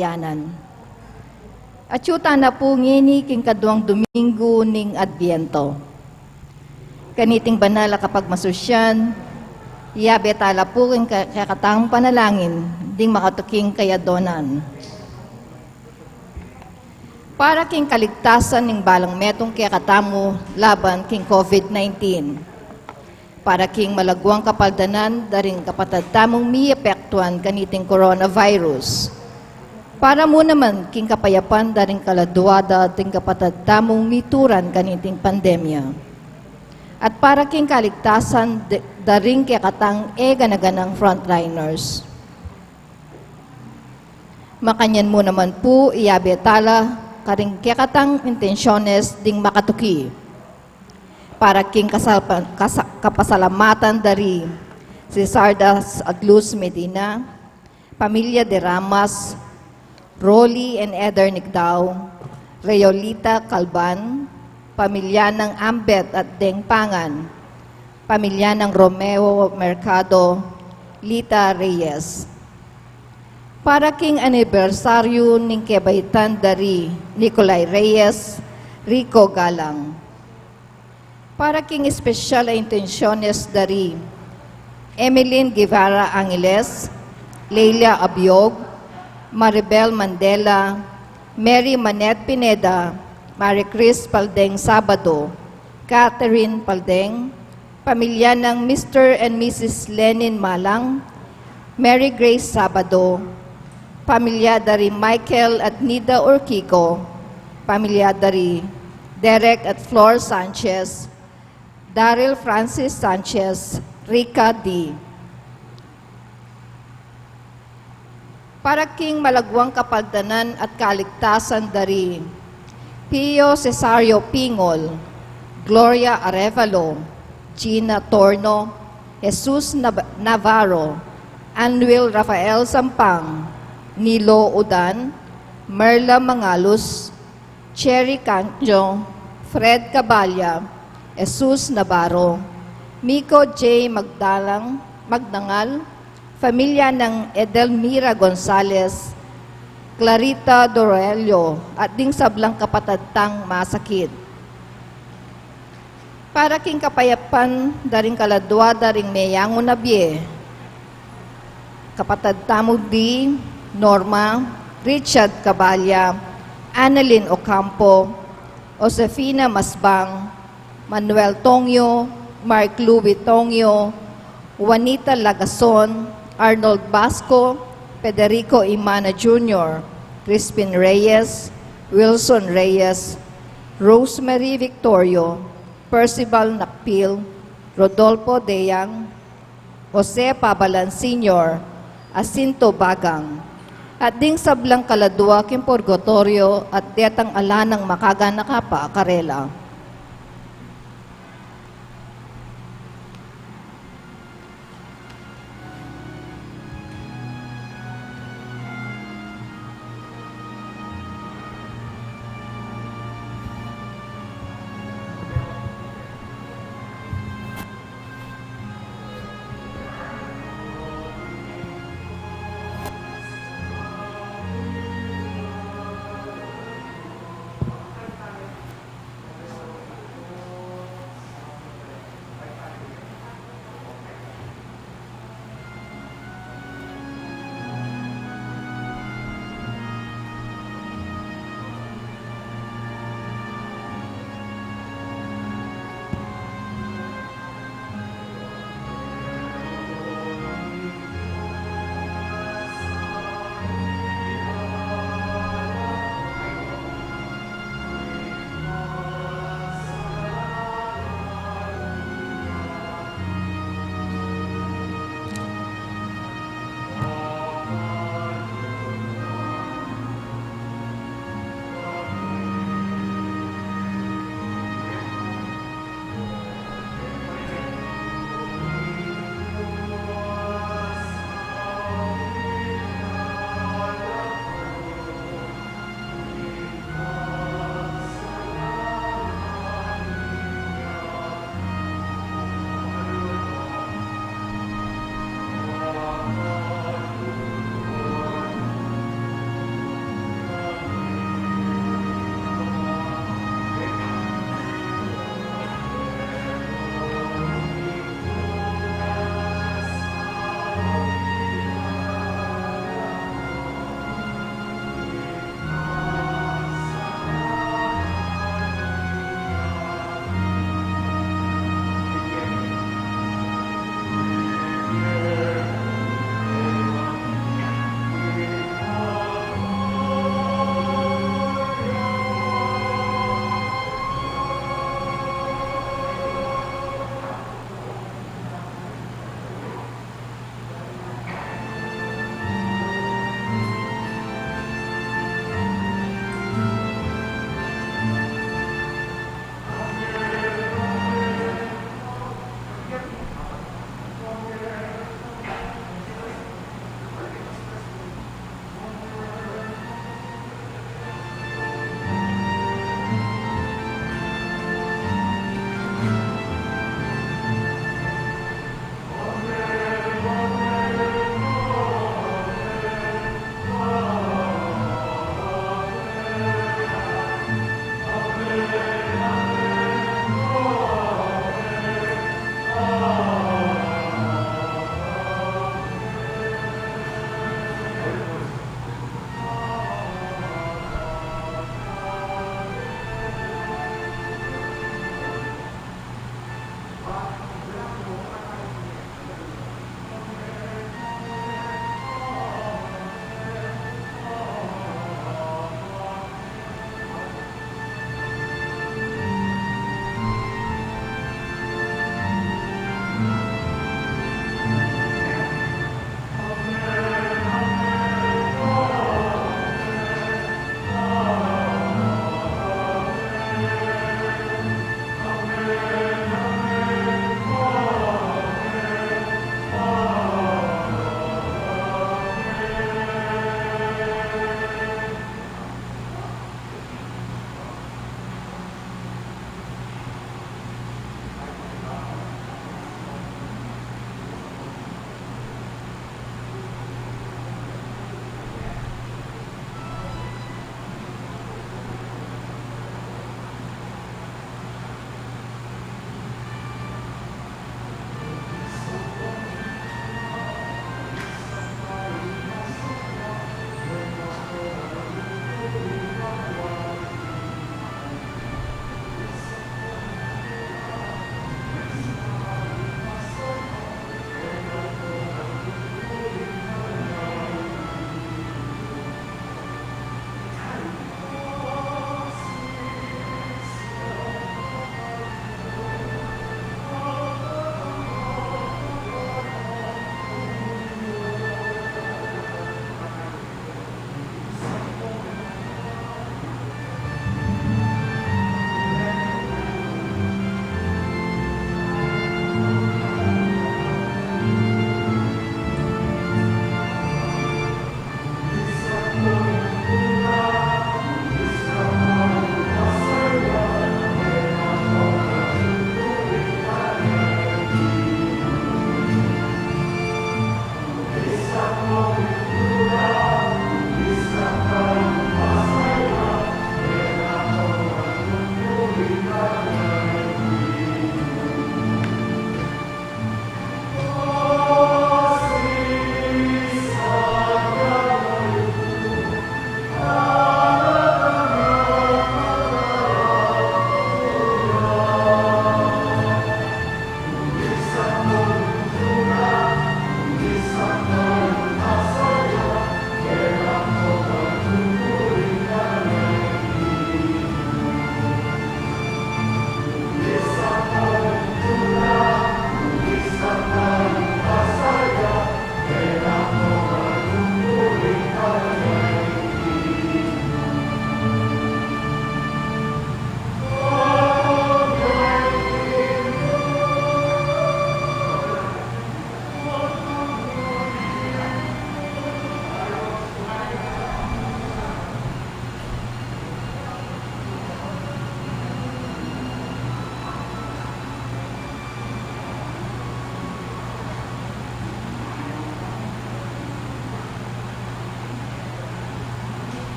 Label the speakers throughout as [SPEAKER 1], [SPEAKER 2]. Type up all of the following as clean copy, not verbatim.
[SPEAKER 1] yanan. Atyuta na po ngini king kaduang Domingo ning Adbiento. Kaniting banala kapag masusyan, iyabe tala po king kakatang panalangin, ding makatuking kayadonan. Para king kaligtasan ning balang metong kakatamo laban king COVID-19. Para king malagwang kapaldanan daring kapatadtamong miepektuan kaniting coronavirus. Para mo naman king kapayapan daring kaladuada ting kapatadtamong mituran kaniting pandemya. At para king kaligtasan daring kakatang ganaganang frontliners. Makanyan mo naman po iabetala karing kakatang intensyones ding makatuki. Para king kapasalamatan dari si Sardas at Luz Medina, Pamilya de Ramas, Rolly and Eder Nigdao, Reolita Calban, pamilya ng Ambet at Deng Pangan, pamilya ng Romeo Mercado, Lita Reyes. Para king anibersaryo ning kebaitan dari Nicolay Reyes, Rico Galang. Para king espesyal a intensyones dari Emeline Guevara Angeles, Leila Abiog, Maribel Mandela, Mary Manet Pineda, Marie Chris Paldeng Sabado, Catherine Paldeng, pamilya ng Mr. and Mrs. Lenin Malang, Mary Grace Sabado, pamilya dari Michael at Nida Urquico, pamilya dari Derek at Flor Sanchez, Daryl Francis Sanchez, Rica D. Para king malagwang kapagdanan at kaligtasan dari Pio Cesario Pingol, Gloria Arevalo, Gina Torno, Jesus Navarro, Anwil Rafael Sampang, Nilo Udan, Merla Mangalus, Cherry Canjo, Fred Caballa, Jesus Navarro, Miko J. Magdangal, pamilya ng Edelmira Gonzales, Clarita Dorelio, at ding sablang kapatadtang masakit. Para king kapayapan, daring kaladwa, daring meyango nabye, kapatadtamo di Norma, Richard Caballa, Annalyn Ocampo, Josefina Masbang, Manuel Tongyo, Mark Louis Tongyo, Juanita Lagason, Arnold Basco, Federico Imana Jr., Crispin Reyes, Wilson Reyes, Rosemary Victorio, Percival Nakpil, Rodolfo Deyang, Jose Pabalan Sr., Asinto Bagang, at ding sablang kaladwa king purgatorio at detang alanang makaganakapa karela.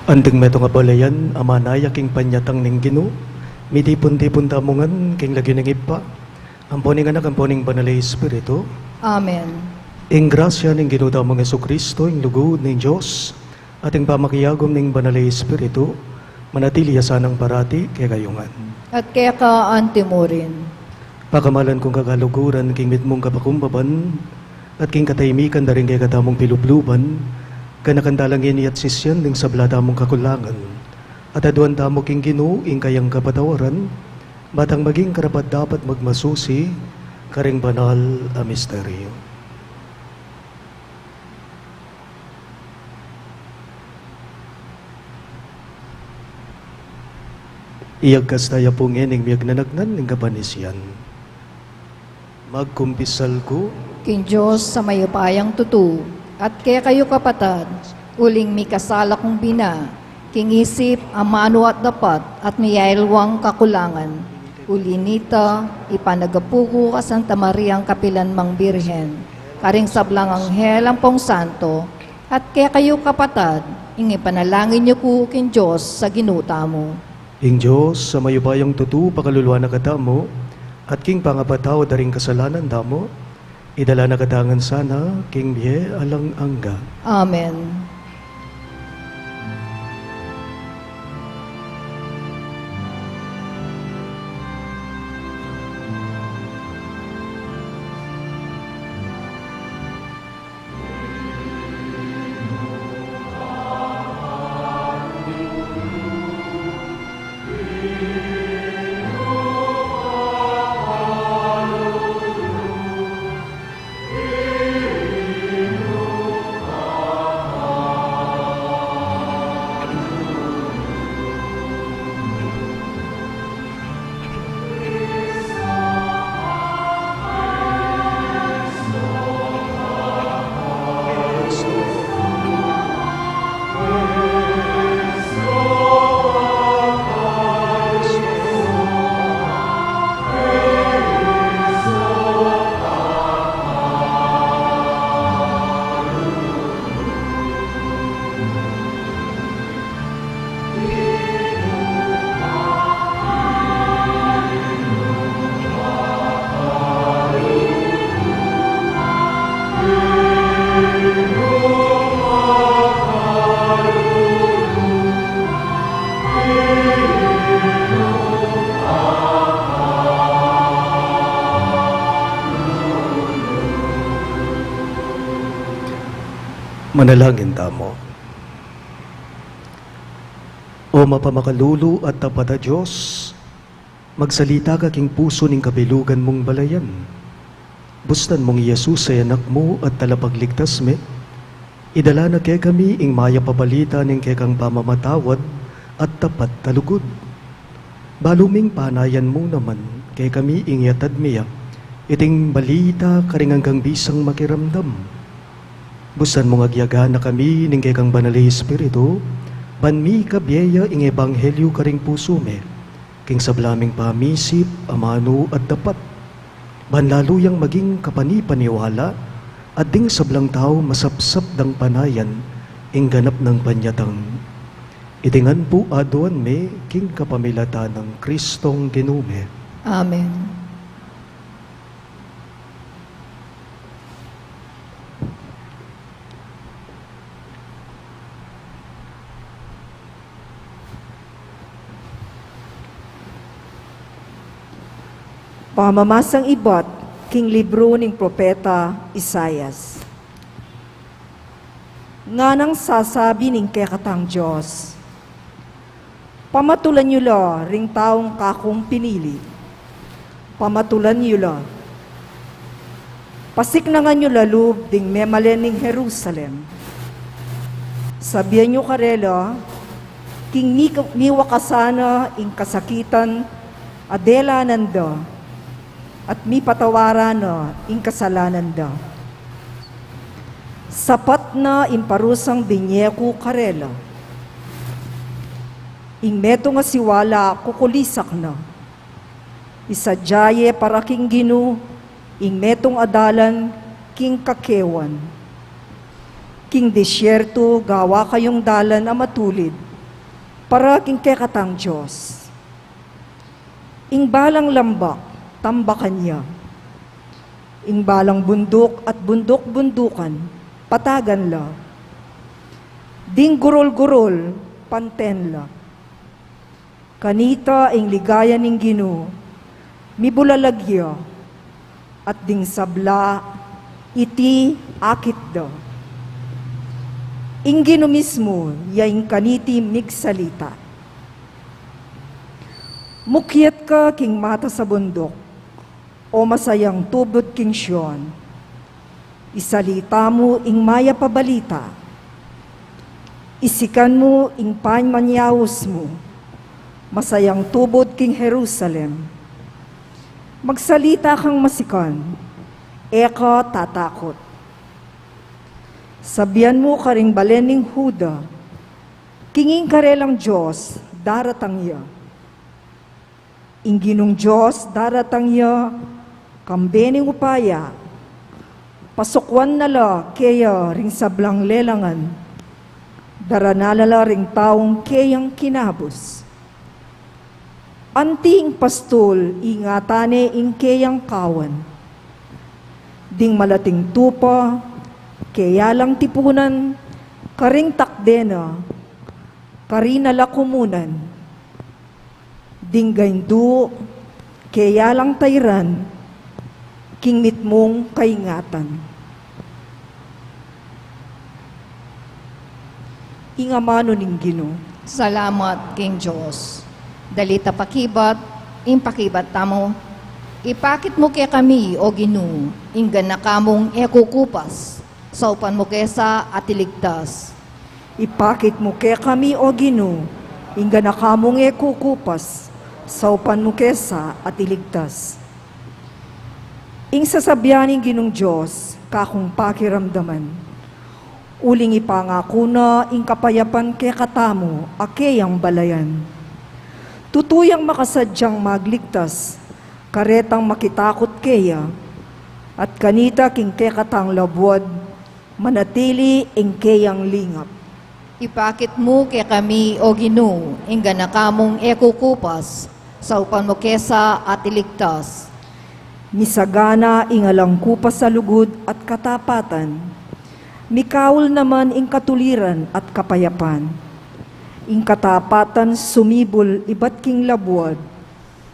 [SPEAKER 2] Andeng meto nga balayan, amanaya king panyatang ning Ginoo, mitipon-tipon tamongan king lagi ning ipa, amponing anak amponing banalay Espiritu,
[SPEAKER 1] Amen.
[SPEAKER 2] ing grasya ning Ginoo tamong Jesucristo, ing lugod ning Dios, at ing pamakiyagom ning banalay Espiritu, manatili asanang parati kay kayungan.
[SPEAKER 1] At kaya ka antimurin.
[SPEAKER 2] Pakamalan kong kagaluguran king mitmong kapakumbaban, at king kataymikan daring kay katamong pilupluban, kanakandalangin at sisyan ning sablada mong kakulangan, at aduan tamo king Ginoo ing kayang kapatawaran, batang maging karapat dapat magmasusi, karing banal a misteryo. Iyagkas tayo po ngening miyag nanagnan ng kapanisyan. Magkumpisal ko,
[SPEAKER 1] King Diyos sa mayupayang tutu, at kaya kayo kapatad, uling mi kasala kong bina, king isip, amano at dapat, at miyailwang kakulangan. Ulinita, ipanagapuko ka Santa Mariang Kapilan Mang Birhen, karing sablang anghel ang pong santo, at kaya kayo kapatad, ing ipanalangin niyo ko king Diyos sa ginuta mo.
[SPEAKER 2] ing Diyos sa mayupayang tutu pakaluluwa na katamo, at king pangapataw daring kasalanan damo, idala na katangan sana, king biye alang angga.
[SPEAKER 1] Amen.
[SPEAKER 2] Manalangin tamo. O mapamakalulu at tapat a Diyos, magsalita ka king puso ning kabilugan mong balayan. Bustan mong Yesus ay anak mo at talapagligtas me, idala na kay kami ing maya pabalita ning kay kang pamamatawad at tapat talugod. Baluming panayan mo naman kay kami ing yatad miya, iting balita karingang bisang makiramdam. Busan mong agyaga na kami ning kay kang banali Espiritu, banmi kabyaya ing ebanghelyo karing puso me, king sablaming pamisip, amano at dapat. Banlaluyang maging kapanipaniwala, at ding sablang tao masapsap dang panayan, ing ganap ng panyatang. Itingan po aduan me, king kapamilata ng Kristong Ginume.
[SPEAKER 1] Amen.
[SPEAKER 3] Pamamasang ibot, king libro ning propeta Isayas. Nga nang sasabi ning kekatang Diyos, pamatulan niyo lo ring taong kakong pinili. Pamatulan niyo lo. Pasik na nga niyo lalub ding memalen ning Jerusalem. Sabihan niyo karelo, king niwakasana ing kasakitan adela nando, at mi patawaran no ing kasalanan da. Sapat na imparusang binyeko karela. Ing meto nga siwala kukulisak na. Isadyaye para king Ginu, ing metong adalan king kakewan. King disyerto gawa kayong dalan a matulid, para king kekatang Diyos. Ing balang lambak, tambakan niya. Ing balang bundok at bundok-bundukan, patagan la. Ding gurol-gurol, panten la. Kanita ing ligaya ning Ginoo, mibulalagya, at ding sabla, iti akit da. Ing Ginoo mismo, yaing kaniti migsalita. Mukyat ka king mata sa bundok, o masayang tubod king Siyon. Isalita mo ing maya pabalita. Isikan mo ing panmanyawos mo, masayang tubod king Jerusalem. Magsalita kang masikan, eka tatakot. Sabihan mo karing balening Huda, kinging karelang Diyos, daratang ya. Ingginong Diyos, daratang ya, kambening upaya, pasukwan nala kaya ring sablang lelangan, daranalala ring taong kayang kinabos. Anting pastol, ingatane ing kayang kawan, ding malating tupa, kaya lang tipunan, karing takdena, karina lakumunan, ding gaindu, kaya lang tayran, kingmit mong kaingatan. Ingamano ning Ginoo.
[SPEAKER 1] Salamat, King Diyos. Dalita pakibat, impakibat tamo. Ipakit mo kaya kami, o Ginoo, inggan na kamong ekukupas. Saupan mo kesa at iligtas.
[SPEAKER 3] Ipakit mo kaya kami, o Ginoo, inggan na kamong ekukupas, saupan mo kesa at iligtas. Ing sasabyaning Ginong Diyos, kakong pakiramdaman, uling ipangako na ing kapayapan kaya katamo, akeyang balayan. Tutuyang makasadyang magligtas, karetang makitakot kaya, at kanita king kekatang labwad, manatili ing kayang lingap.
[SPEAKER 1] Ipakit mo kaya kami, o Ginoo, inggan na kamong ekukupas. Saupan mo kesa at iligtas.
[SPEAKER 3] Misagana ingalang kupas sa lugod at katapatan, mikawul naman ing katuliran at kapayapan. Ing katapatan sumibol ibat king labuad,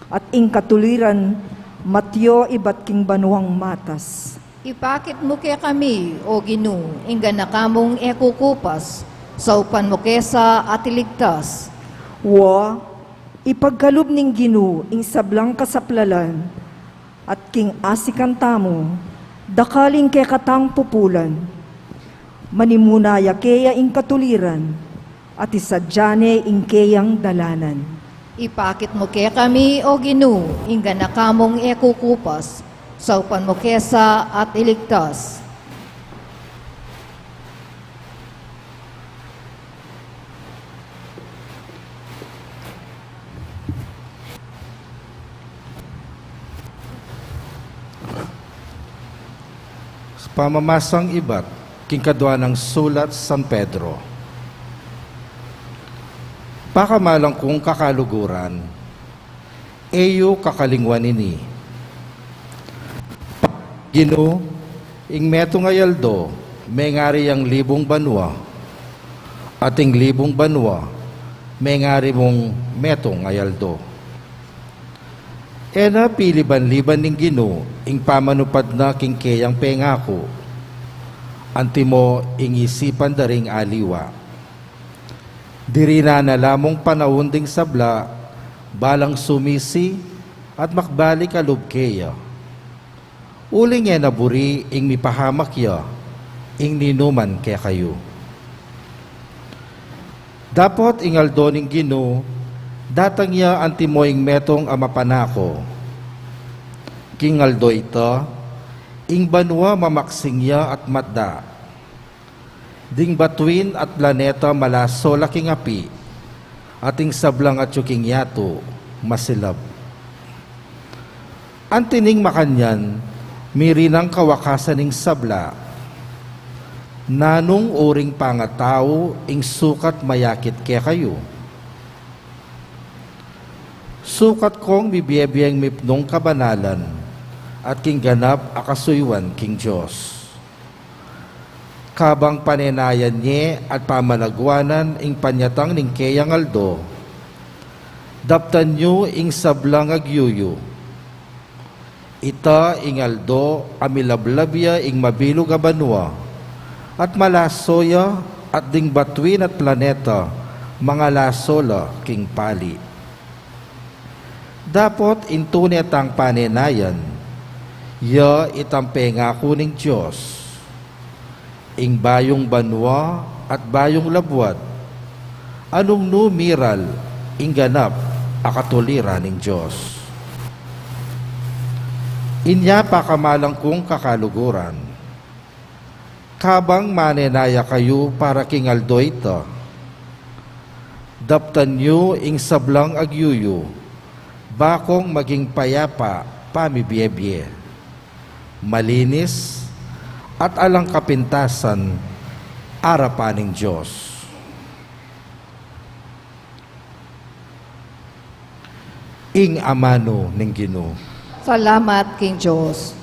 [SPEAKER 3] at ing katuliran matyo ibat king banuang matas.
[SPEAKER 1] Ipakit mo kaya kami, o Ginoo, inggan na kamong ekukupas. Saupan mo kesa at iligtas.
[SPEAKER 3] Wa, ipagkalub ning Ginoo ing sablang kasaplalan, at king asikan tamo, dakaling kay katang pupulan. Manimunaya kaya ing katuliran, at isadyane ing kayang dalanan.
[SPEAKER 1] Ipakit mo kaya kami, o Ginoo, inggan na kamong ekukupas. Saupan mo kesa at iligtas.
[SPEAKER 4] Pamamasang ibat, kingkadwa ng sulat San Pedro. Pakamalang kong kakaluguran, eyo kakalingwan ini. Ginoo, ing meto ngayaldo, may ngari ang libong banwa, ating libong banwa, may ngari mong meto ngayaldo. Ena piliban-liban ning Ginoo, ing pamanupad na king kayang pengako, antimo ing isipan daring aliwa. Diri na lamong panahon ding sabla, balang sumisi at makbalik alub kaya. Uling nga naburi ing mipahamak ya, ing ninuman kaya kayo. Dapat ingaldo ning Ginoo, datang ya antimo ing metong amapanako. Kingaldo ito, ing banwa mamaksing ya at matda. Ding batuin at planeta malaso laking api, ating sablang at yuking yato, masilab. Antining makanyan, mirinang kawakasan ning sabla, nanong uring pangatao ing sukat mayakit kaya kayo. sukat kong bibiyebiyeng mipnong kabanalan at king ganap akasuywan king Diyos. Kabang panenayan niya at pamalagwanan ing panyatang ning keyang aldo, daptan nyo ing sablang agyuyo. Ita ing aldo amilablabya ing mabilog a banwa, at malasoya at ding batuin at planeta, mga lasola king pali. Dapot intunit ang panenayan, ya itampe nga kuning Diyos, ing bayong banwa at bayong labwat, anong numiral ing ganap akatuliran ning Diyos. Inya pakamalang kong kakaluguran, kabang manenaya kayo para king aldo ito, daptan nyo ing sablang agyuyo, bakong maging payapa pamibiyebye, malinis at alang kapintasan arapaning Diyos. Ing amano ning Ginoo.
[SPEAKER 1] Salamat, King Diyos.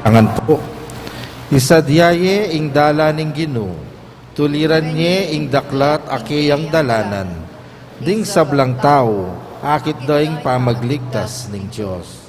[SPEAKER 4] Angan po, isadyaye ing dalaning Ginoo, tuliran nye ing daklat akeyang dalanan, ding sablang tao, akit daing pamagligtas ning Diyos.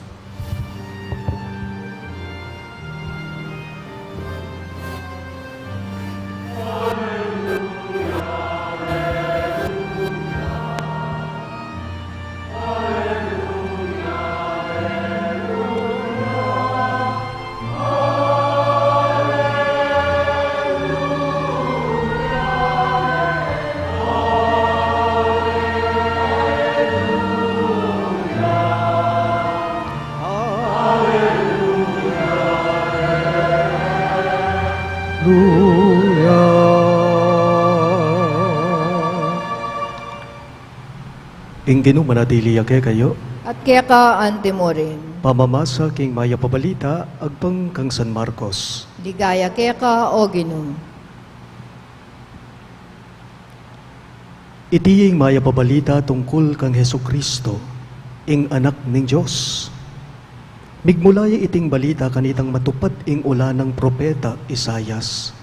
[SPEAKER 2] Ing Ginoo manatili ake kayo,
[SPEAKER 1] At kaya ka antimo rin.
[SPEAKER 2] pamamasa king maya pabalita, agpang kang San Marcos.
[SPEAKER 1] Ligaya kaya ka, O Ginoo.
[SPEAKER 2] Itiying maya pabalita tungkol kang Hesu Kristo, ing anak ning Diyos. Migmulay iting balita kanitang matupad ing ula ng propeta Isayas.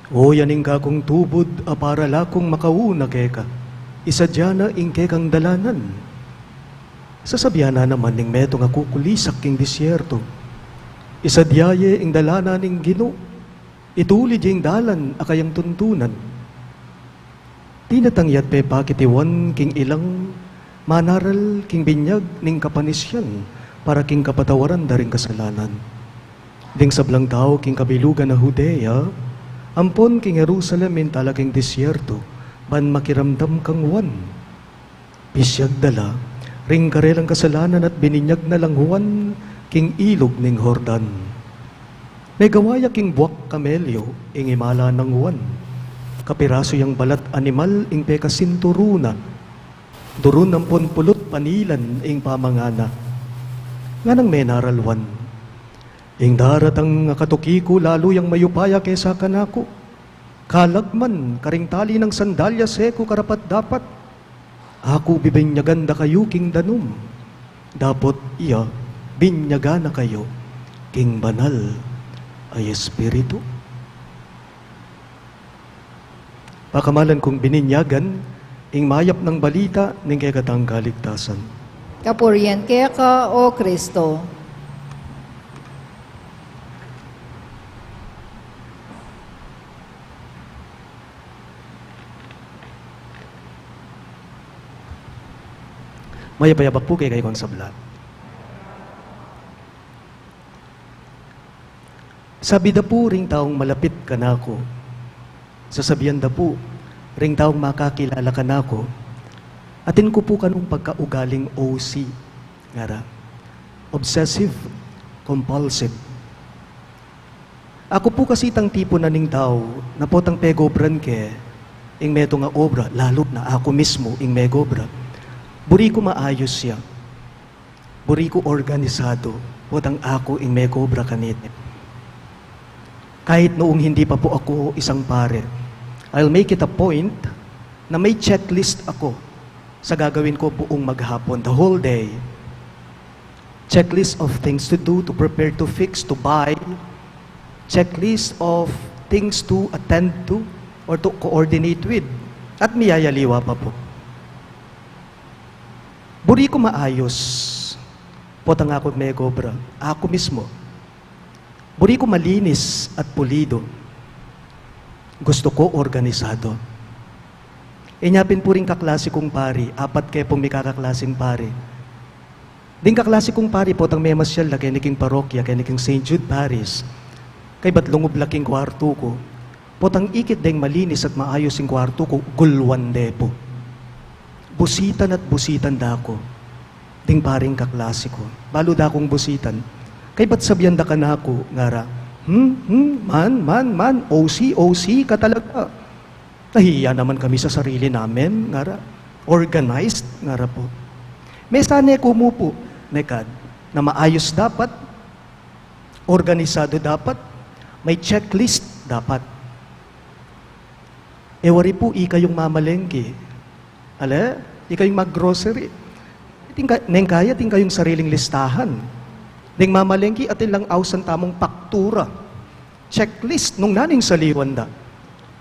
[SPEAKER 2] O yaning kakong tubod apara lakong makauna keka, isadya na ing kekang dalanan. Sasabihan na naman ning meto nga kukulisak king disyerto. Isadyaye ing dalanan ning Ginoo, itulid ing dalan akayang tuntunan. Tinatangyat pe pakitiwan king ilang manaral king binyag ning kapanisyan para king kapatawaran daring kasalanan. Ding sablang tao king kabilugan na Judea, ampon king Jerusalem in talaking disyerto, ban makiramdam kang wan. Bisyag dala, ring karelang kasalanan at bininyag na lang huwan king ilog ning Jordan. May gawaya king buwak kamelyo, ing imala ng huwan. Kapiraso yang balat animal, ing peka sinturuna. Durun ampon pulot panilan, ing pamangana. Nga nang menaralwan. Ing daratang katukiko lalo yang mayupaya kesa kanako. Kalagman, karing tali ng sandalya seko karapat dapat. Ako bibinyagan da kayo king danum. Dapot iya, binyaga na kayo king banal ay Espiritu. Pakamalan kong bininyagan, ing mayap ng balita ng kayakatang kaligtasan.
[SPEAKER 1] Kapurian kaya ka, O Kristo.
[SPEAKER 2] Mayapayabak po kay kong sablat. Sabi da po ring taong malapit ka na ako. Sasabihan da po ring taong makakilala ka na ako. Atin ko po kanong pagkaugaling OC. Ngara. Obsessive, compulsive. Ako po kasi tang tipo na ning tao na po tang pegobran ke ing meto nga obra, lalo na ako mismo ing megobra. Buri ko maayos siya. Buri ko organisado. Potang ako ing may cobra kanit. Kahit noong hindi pa po ako isang pare, I'll make it a point na may checklist ako sa gagawin ko buong maghapon, the whole day. Checklist of things to do, to prepare, to fix, to buy. Checklist of things to attend to or to coordinate with. At miyayaliwa pa po. Buri ko maayos. Potang ako may cobra. Ako mismo. Buri ko malinis at pulido. Gusto ko organisado. Inyapin po rin kaklase kong pari. 4 kayo pong may kakaklaseng pari. Ding kaklase kong pari potang may masyal na kay niking parokya, kay niking St. Jude Paris. Kay ba't lungub laking kwarto ko. Potang ikit ding malinis at maayos yung kwarto ko, gulwan depo. Busitan at busitan dako. Ding paring kaklasiko. Balo dakong busitan. Kay ba't sabihan da ka na ako, ngara? Man, OC ka talaga. Nahiya naman kami sa sarili namin, ngara. Organized, ngara po. May sane kumupo, nekad, na maayos dapat, organisado dapat, may checklist dapat. Ewari po, ika yung mamalengke. Ala, di kayong mag-grocery. Neng kaya, ting kayong sariling listahan. Neng mamalengki, atin lang ausan tamong paktura. Checklist, nung naning saliwan da.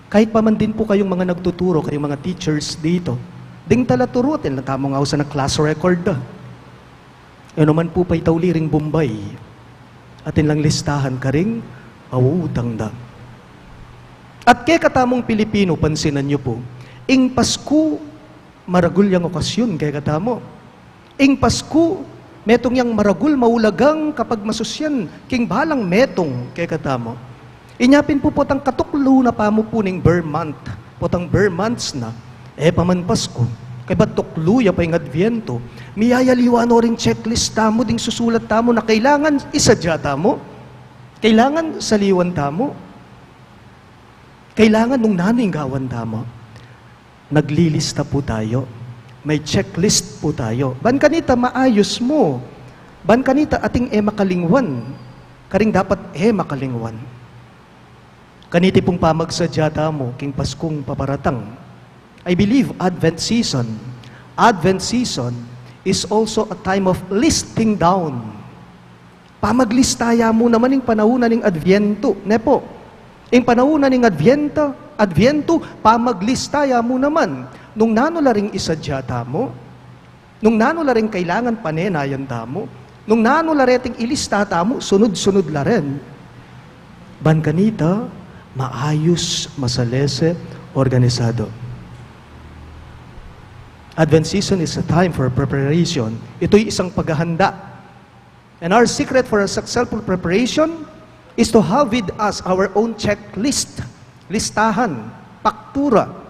[SPEAKER 2] Kahit pa man din po kayong mga nagtuturo, kayong mga teachers dito, ding talaturo, atin lang tamong ausan na class record da. Ano man po pa'y tauliring Bombay. Atin lang listahan ka ring awutang da. At kaya katamong Pilipino, pansinan nyo po, ing Pasko, maragul yang okasyon kaya katamo. Ing Pasko, metong yang maragul maulagang kapag masusyan, king balang metong kaya katamo. Inyapin po potang katuklo na pamo po ning Ber month, potang Ber months na, paman Pasko, kaya ba't tukluya pa yung Adviento, miyayaliwa no rin checklist tamo, ding susulat tamo na kailangan isadya tamo, kailangan saliwan tamo, kailangan nung naning gawan tamo. Naglilista po tayo. May checklist po tayo. Ban kanita maayos mo. Ban kanita ating makalingwan. Karing dapat makalingwan. Kaniti pong pamagsadyata mo, king Paskong paparatang. I believe Advent season is also a time of listing down. Pamaglistaya mo naman yung panahuna ng Adviento. Nepo, yung panahuna ng Adviento, pamaglistaya mo naman. Nung nanularing isadyata mo, nung nanularing kailangan panenayan mo, nung nanulareting ilistata mo, sunod-sunod la rin. Ban kanita, maayos, masalese, organisado. Advent season is a time for preparation. Ito'y isang paghahanda. And our secret for a successful preparation is to have with us our own checklist, listahan, paktura.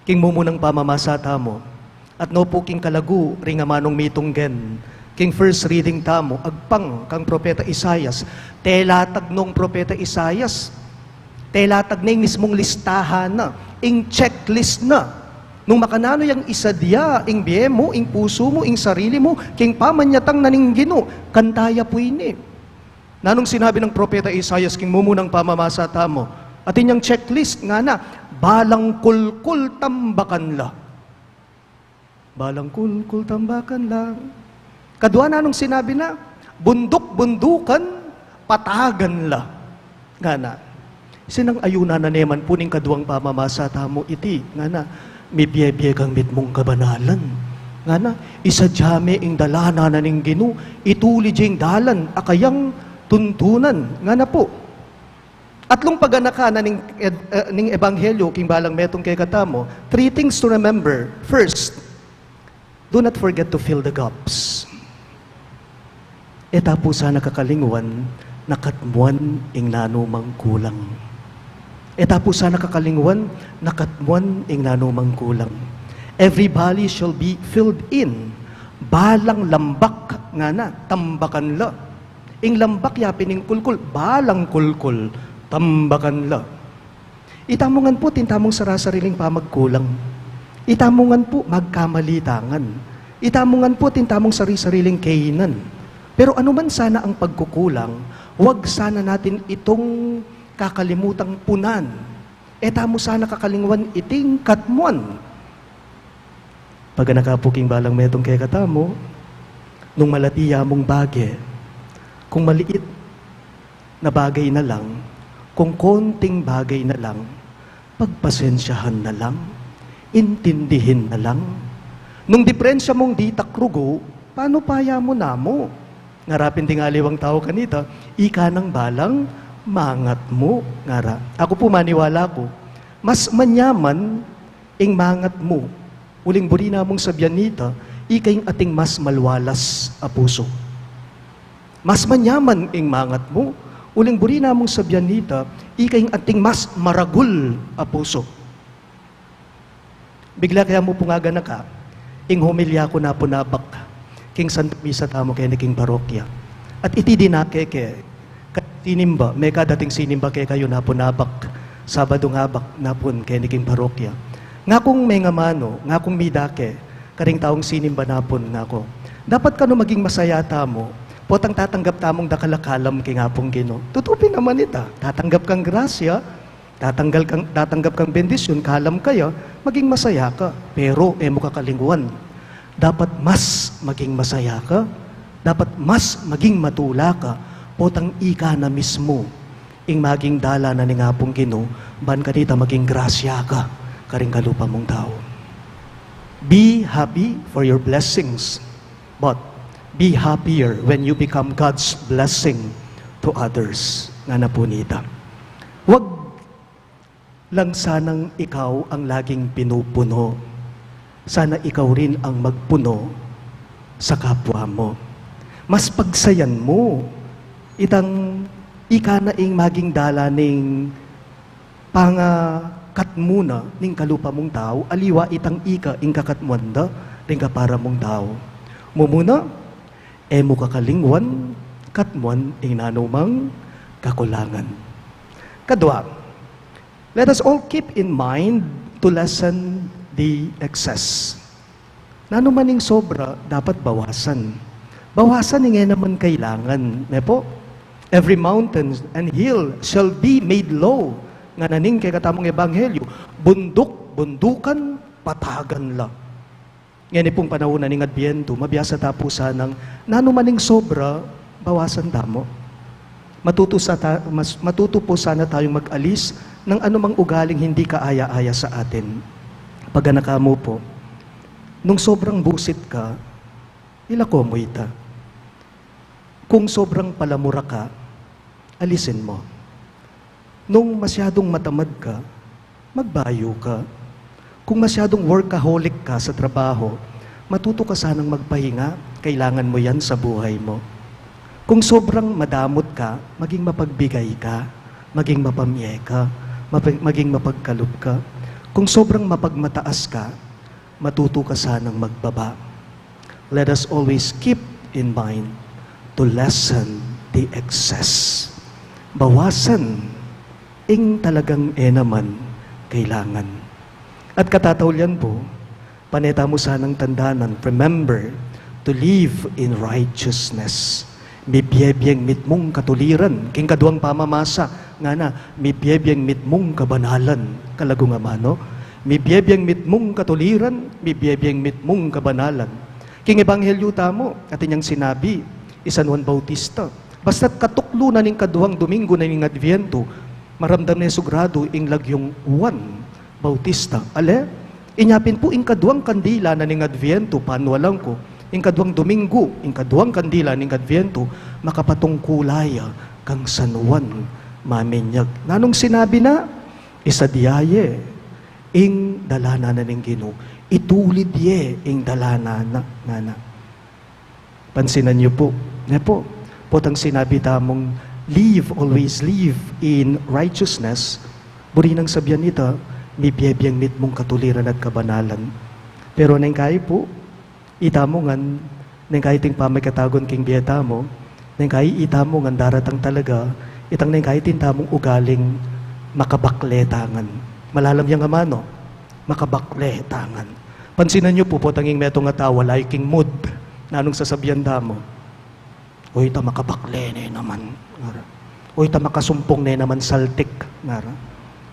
[SPEAKER 2] King mumunang pamamasata mo, at no po king kalagu, ring amanong mitunggen, king first reading tamo, agpang kang propeta Isayas, telatag nung propeta Isayas, telatag na yung mismong listahan na, ing checklist na, nung makanano yung isadya, ing biye mo, ing puso mo, ing sarili mo, king pamanyatang naninggino, kantaya po ini. Nanong sinabi ng propeta Isayas, king mumunang pamamasata mo, atin yung checklist nga na, balang kulkul tambakan la. balang kulkul tambakan lang. Kadwa na nung sinabi na, bundok-bundukan, patagan la. Nga na, sinang ayuna na neman po ning kaduang pamamasa tamo iti. Nga na, may biye-biye kang mitmong kabanalan. Nga na, isa jame ing dalana na ning Ginu, ituli jing dalan, akayang tuntunan. Nga na po. Atlong paganaka na ning ebanghelyo, king balang metong kay katamo, 3 things to remember. First, do not forget to fill the gaps. Eta po sana kakalingwan, nakatmuan ing nanumang kulang. Eta po sana kakalingwan, nakatmuan ing nanumang kulang. Every valley shall be filled in. Balang lambak nga na, tambakan la. Ing lambak yapin ing kulkul, balang kulkul, tambakan la. Itamungan po, tintamong sarasariling pamagkulang. Itamungan po, magkamalitangan. Itamungan po, tintamong sari-sariling kainan. Pero anuman sana ang pagkukulang, huwag sana natin itong kakalimutang punan. Etamo sana kakalingwan iting katmuan. Pag nakapuking balang metong kay katamo, nung malatiya mong bagay, kung maliit na bagay na lang, kung konting bagay na lang, pagpasensyahan na lang, intindihin na lang. Nung diferensya mong di takrugo, paano paya mo na mo? Ngarapin tingali ang tao kanita, ika ng balang, mangat mo. Ngara. Ako po maniwala ko, mas manyaman ing mangat mo. Uling buri na mong sabyan nita, ikay ating mas malwalas a puso. Mas manyaman ing mangat mo, uling buri na mong sabyan nita, ikay ating mas maragul a puso. Bigla kaya mo pungaga na ka, ing humilya ko na punabak, king Santa Misa tamo kay king parokya. At iti dinake ke, sinimba, may kadating sinimba kay kayo na punabak, Sabado nga bak na pun kay king parokya. Nga kung may ngamano, nga kung midake, karing taong sinimba na pun nga ko. Dapat ka no maging masaya tamo, potang tatanggap tamong dakalakalam kay nga pong Gino. Tutupin naman ita, tatanggap kang grasya, tatanggap kang bendisyon, kalam kaya, maging masaya ka. Pero, mo kakalingwan. Dapat mas maging masaya ka, dapat mas maging matula ka, potang ika na mismo, ing maging dala na ni nga pong Gino, ban kanita maging grasya ka, karing kalupa mong tao. Be happy for your blessings, but be happier when you become God's blessing to others. Nga na po nita. Huwag lang sanang ikaw ang laging pinupuno. Sana ikaw rin ang magpuno sa kapwa mo. Mas pagsayan mo, itang ika na ing maging dala ning katmuna ning kalupa mong tao, aliwa itang ika ing kakatmuanda ring kapara mong tao. Mumuna, mo kakalingwan, katmuan ing nanumang kakulangan. Kadwa, let us all keep in mind to lessen the excess. Nanuman ing sobra, dapat bawasan. Bawasan nga naman kailangan. Po? Every mountain and hill shall be made low. Nga naning kay katamong ebanghelyo, bundok, bundukan, patagan la. Ngayon pong panahon na ning Adbyento, mabiyasa tapo sanang nanumaning sobra, bawasan tamo. Matuto po sana tayong mag-alis ng anumang ugaling hindi kaaya-aya sa atin. Pag nakamo po, nung sobrang busit ka, ilako mo ita. Kung sobrang palamura ka, alisin mo. Nung masyadong matamad ka, magbayo ka. Kung masyadong workaholic ka sa trabaho, matuto ka sanang magpahinga, kailangan mo yan sa buhay mo. Kung sobrang madamot ka, maging mapagbigay ka, maging mapamye ka, maging mapagkaloob ka. Kung sobrang mapagmataas ka, matuto ka sanang magbaba. Let us always keep in mind to lessen the excess. Bawasan ing talagang naman kailangan. At katataulian po, paneta mo sanang tandanan, remember to live in righteousness. Mibiyebiyeng mitmong katuliran, king kaduang pamamasa, nga na, mibiyebiyeng mitmong kabanalan, kalago nga mano, Mibiyebiyang mitmong katuliran, mibiyebiyang mitmong kabanalan. King Ebanghelyo tamo, at inyang sinabi, San Juan Bautista, basta't katuklo na ning kaduhang Domingo na ning Adviento, maramdam na sugrado ing lagyong Juan Bautista. Ale, inyapin po ing kaduhang kandila na ning Adviento, panualang ko, ing kaduhang Domingo, ing kaduhang kandila ning Adviento, makapatungkulaya kang San Juan maminyag. Nanong sinabi na, isa diaye, ing dalana na ning Ginoo, itulid ye ing dalana na nana. Pansinan niyo po, potang sinabi tamong, always live in righteousness, buri nang sabyan ita, mibiyebiyang mitmong katuliran at kabanalan. Pero nang kaya po, itamo ngan, nang kaya ting pamagkatagon king biyeta mo, nang kaya itamo ngan daratang talaga, itang nang kaya tintamong ugaling makabakletangan. Malalam yang amano, makabakletangan. Pansinan niyo po, potanging metong atawa, liking mood, na anong sasabihan damo, Uy, ta makabakle na naman. Uy, ta makasumpong na naman saltik.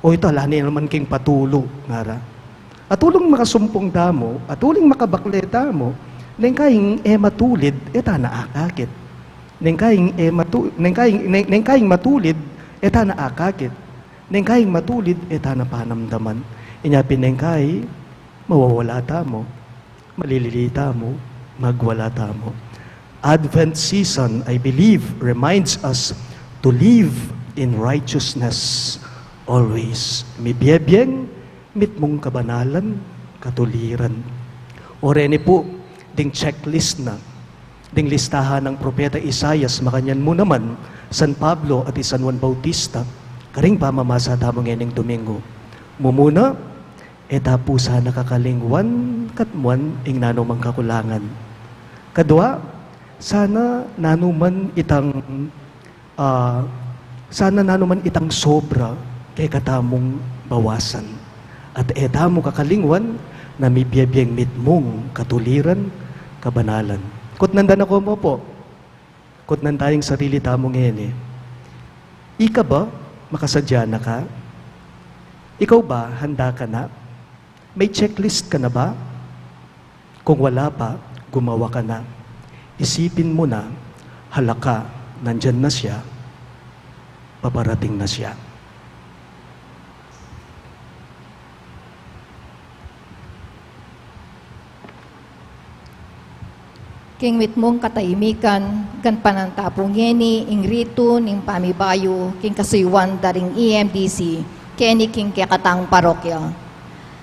[SPEAKER 2] Uy, ta lani naman king patulo. At uling makasumpong damo, at uling makabakle damo, neng kaing matulid, eta naakakit. Neng kaing matulid, eta naakakit. Neng kaing matulid, eta na panamdaman. Inyapin neng kay, mawawala tamo, malililita mo, magwala tamo. Advent season, I believe, reminds us to live in righteousness always. Mibiyebiyeng, mitmong kabanalan, katuliran. O rene po, ding checklist na, ding listahan ng propeta Isaias, makanyan mo naman, San Pablo at San Juan Bautista, karing pamamasa tamang ening Domingo. Mumuna, etapo sana kakalingwan, katmuan, ing nanomang kakulangan. Kadua, sana nanuman itang sobra kay katamong bawasan. At etamo kakalingwan na mibiyebiyeng mitmong katuliran, kabanalan. Kutnanda na ko mo po. Kutnan tayong sarili tamong ene. Ika ba, makasadya na ka? Ikaw ba, handa ka na? May checklist ka na ba? Kung wala pa, gumawa ka na. Isipin mo na, halaka, nandyan na siya, paparating na siya.
[SPEAKER 1] King mitmong katahimikan, kan panantapong yeni, ing rito, ning pamibayo, king kasuywan daring EMDC, keni king kakatang parokya.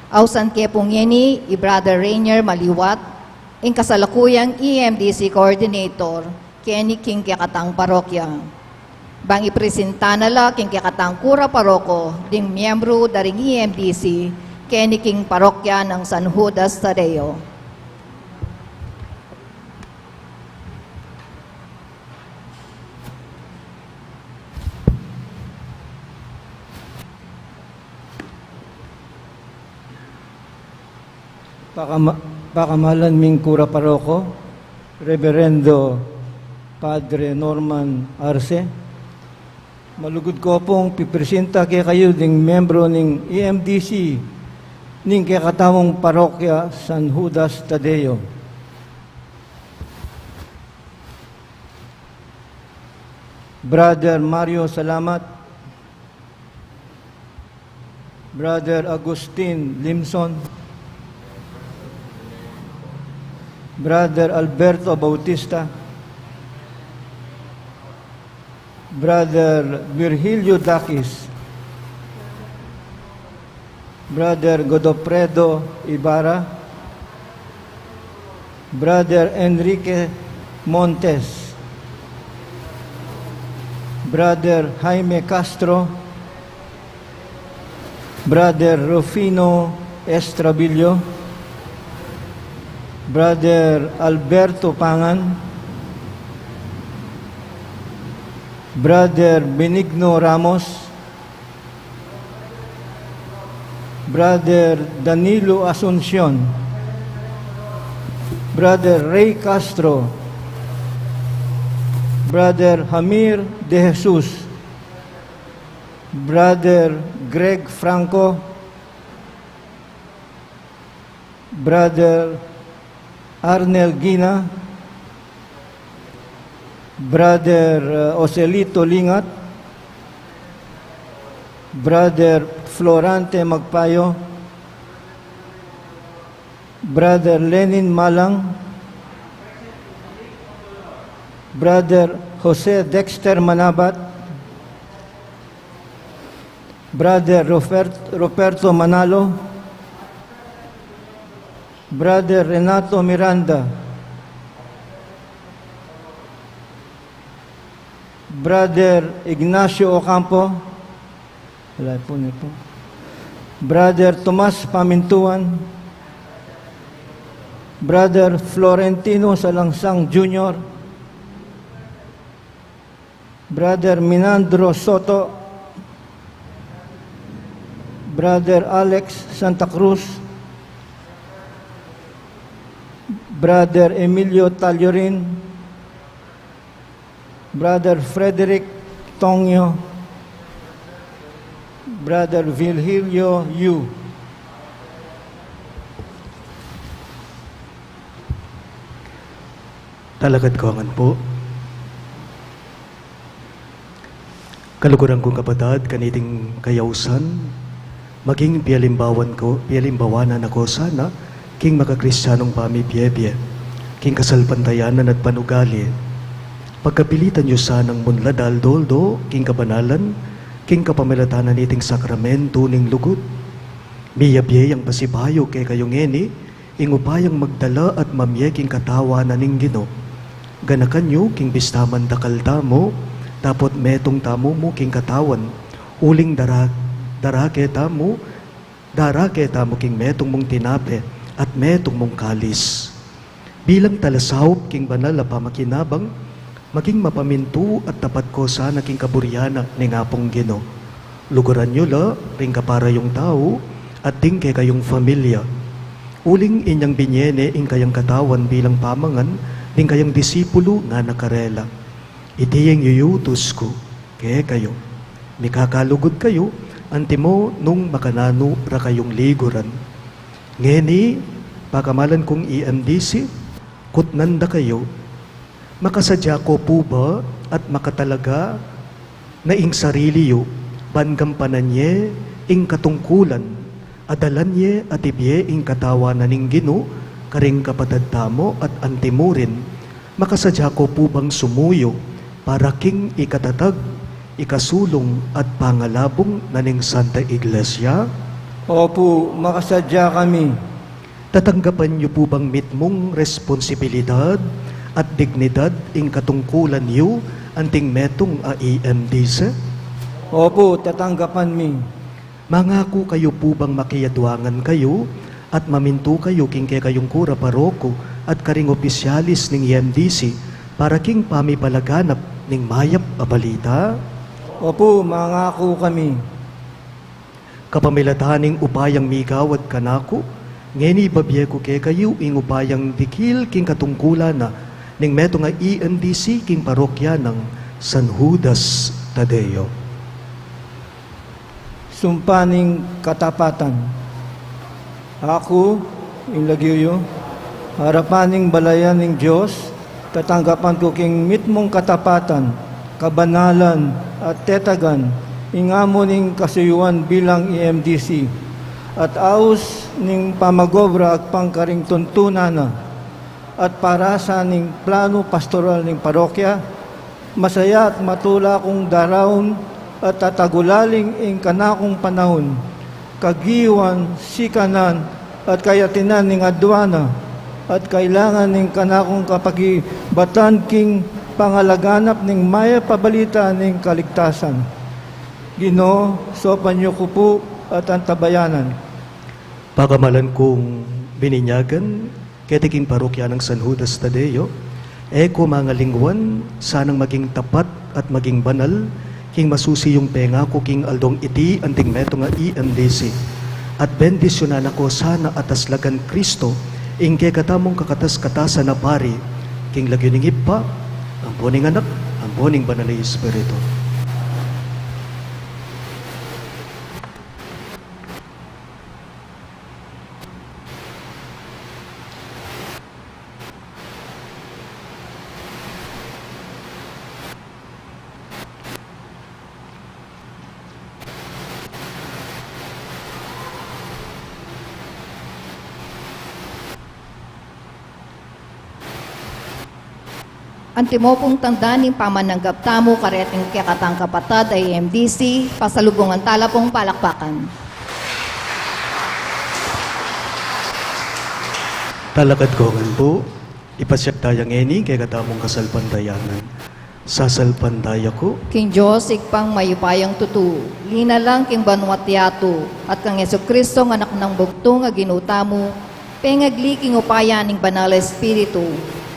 [SPEAKER 1] Ausan ke pong yeni, i-Brother Rainier Maliwat, ing kasalukuyang EMDC Coordinator, keni king kakatang parokya. Bang ipresenta nala king kakatang kura paroko, ding miyembro daring EMDC, keni king parokya ng San Judas Tadeo.
[SPEAKER 5] Pakamalan ming Kura Paroko, Reverendo Padre Norman Arce. Malugod ko pong pipresenta kay kayo ding membro ng EMDC ning kakatamong parokya San Judas Tadeo. Brother Mario Salamat, Brother Agustin Limson, Brother Alberto Bautista, Brother Virgilio Dakis, Brother Godofredo Ibarra, Brother Enrique Montes, Brother Jaime Castro, Brother Rufino Estrabillo, Brother Alberto Pangan, Brother Benigno Ramos, Brother Danilo Asuncion, Brother Ray Castro, Brother Hamir De Jesus, Brother Greg Franco, Brother Arnel Gina, Brother Oselito Lingat, Brother Florante Magpayo, Brother Lenin Malang, Brother Jose Dexter Manabat, Brother Roberto Manalo, Brother Renato Miranda, Brother Ignacio Ocampo, wala po niyo po, Brother Tomas Pamintuan, Brother Florentino Salangsang Jr., Brother Minandro Soto, Brother Alex Santa Cruz, Brother Emilio Taliorin, Brother Frederick Tongyo, Brother Virgilio Yu.
[SPEAKER 2] Talagad ko angan po. Kaluguran kong kapatid, kaniting kayausan, maging pialimbawanan ako sana, king makakristiyanong pamibiyebye, king kasalpantayanan at panugali. Pagkapilitan niyo sanang munladal doldo, king kabanalan, king kapamilatanan iting sakramento ning lugod. Miyabye ang pasibayo kay kayong eni, ingupayang magdala at mamye king katawanan ning Gino. Ganakan niyo king bistaman dakalta mo, tapot metong tamo mo king katawan, uling darake tamo king metong mong tinape, at metong mong kalis. Bilang talasawp king banal na pamakinabang, maging mapaminto at tapat ko sana king kaburyana ni ngapong Gino. Luguran nyo la, ring kapara yung tao, at ding kay kayong familia. Uling inyang binyene ing kayang katawan bilang pamangan, ding kayang disipulo nga nakarela. Itiyeng yuyutos ko, kaya kayo. Mikakalugod kayo, antimo nung makanano ra kayong liguran. Ngeni, pagkamalan kong EMDC, kutnanda kayo, makasadya ko po ba at makatalaga na ing sarili yo, bangampanan niye, ing katungkulan, adalanye at ibye ing katawanan ning Gino, karing kapatadtamo at antimurin, makasadya ko po bang sumuyo, para king ikatatag, ikasulong at pangalabong naning Santa Iglesia?
[SPEAKER 5] Opo, makasadya kami.
[SPEAKER 2] Tatanggapan niyo po bang mitmong responsibilidad at dignidad ing katungkulan niyo anting metong AEMDC?
[SPEAKER 5] Opo, tatanggapan mi.
[SPEAKER 2] Mangako kayo po bang makiyadwangan kayo at maminto kayo king kay kayong kura paroko at karing opisyalis ning EMDC para king pamipalaganap ning mayap a balita?
[SPEAKER 5] Opo, mangako kami.
[SPEAKER 2] Kapamilataning upayang migawad kanako, ngeni babye ko kay kayo ing upayang dikil king katungkulan na ning meto nga EMDC king parokya ng San Judas Tadeo.
[SPEAKER 5] Sumpaning katapatan. Ako, ing lagyo, harapaning balayan ning Diyos, tatanggapan ko king mitmong katapatan, kabanalan at tetagan, ingamo ning kasuyuan bilang EMDC, at aus ning pamagobra at pangkaring tuntunana, at para sa ning plano pastoral ning parokya, masaya at matula kong darawon at tatagulaling ing kanakong panahon, kagiwan, sikanan, at kayatinan ning adwana, at kailangan ning kanakong kapagibatan king pangalaganap ning maya pabalita ning kaligtasan. Ginoo, sopan niyo ko po at antabayanan.
[SPEAKER 2] Pagamalan kong bininyagan, ketiking parokya ng San Judas Tadeo, eko mga lingwan, sanang maging tapat at maging banal, king masusi yung penga ko king aldong iti anting meto nga EMDC. At bendisyonan ako sana ataslagan Kristo, ing kay katamong kakatas-katasan na pari, king lagyo ning ipa, ang poning anak, ang poning banal na Espiritu.
[SPEAKER 1] Antimo pong tandaan ng pamananggap tamo kareting kakatang kapatad ay MDC, pasalubungan tala pong palakpakan.
[SPEAKER 2] Talakad ko ngan po, ipasyak tayang eni kay katamong kasalpandayanan. Sasalpandaya ko,
[SPEAKER 1] King Diyos, ikpang mayupayang tutu, lina lang king banwat yato, at kang Yesu Kristo ng anak ng bugtong nga ginutamo, pengagli king upaya ning banal espiritu,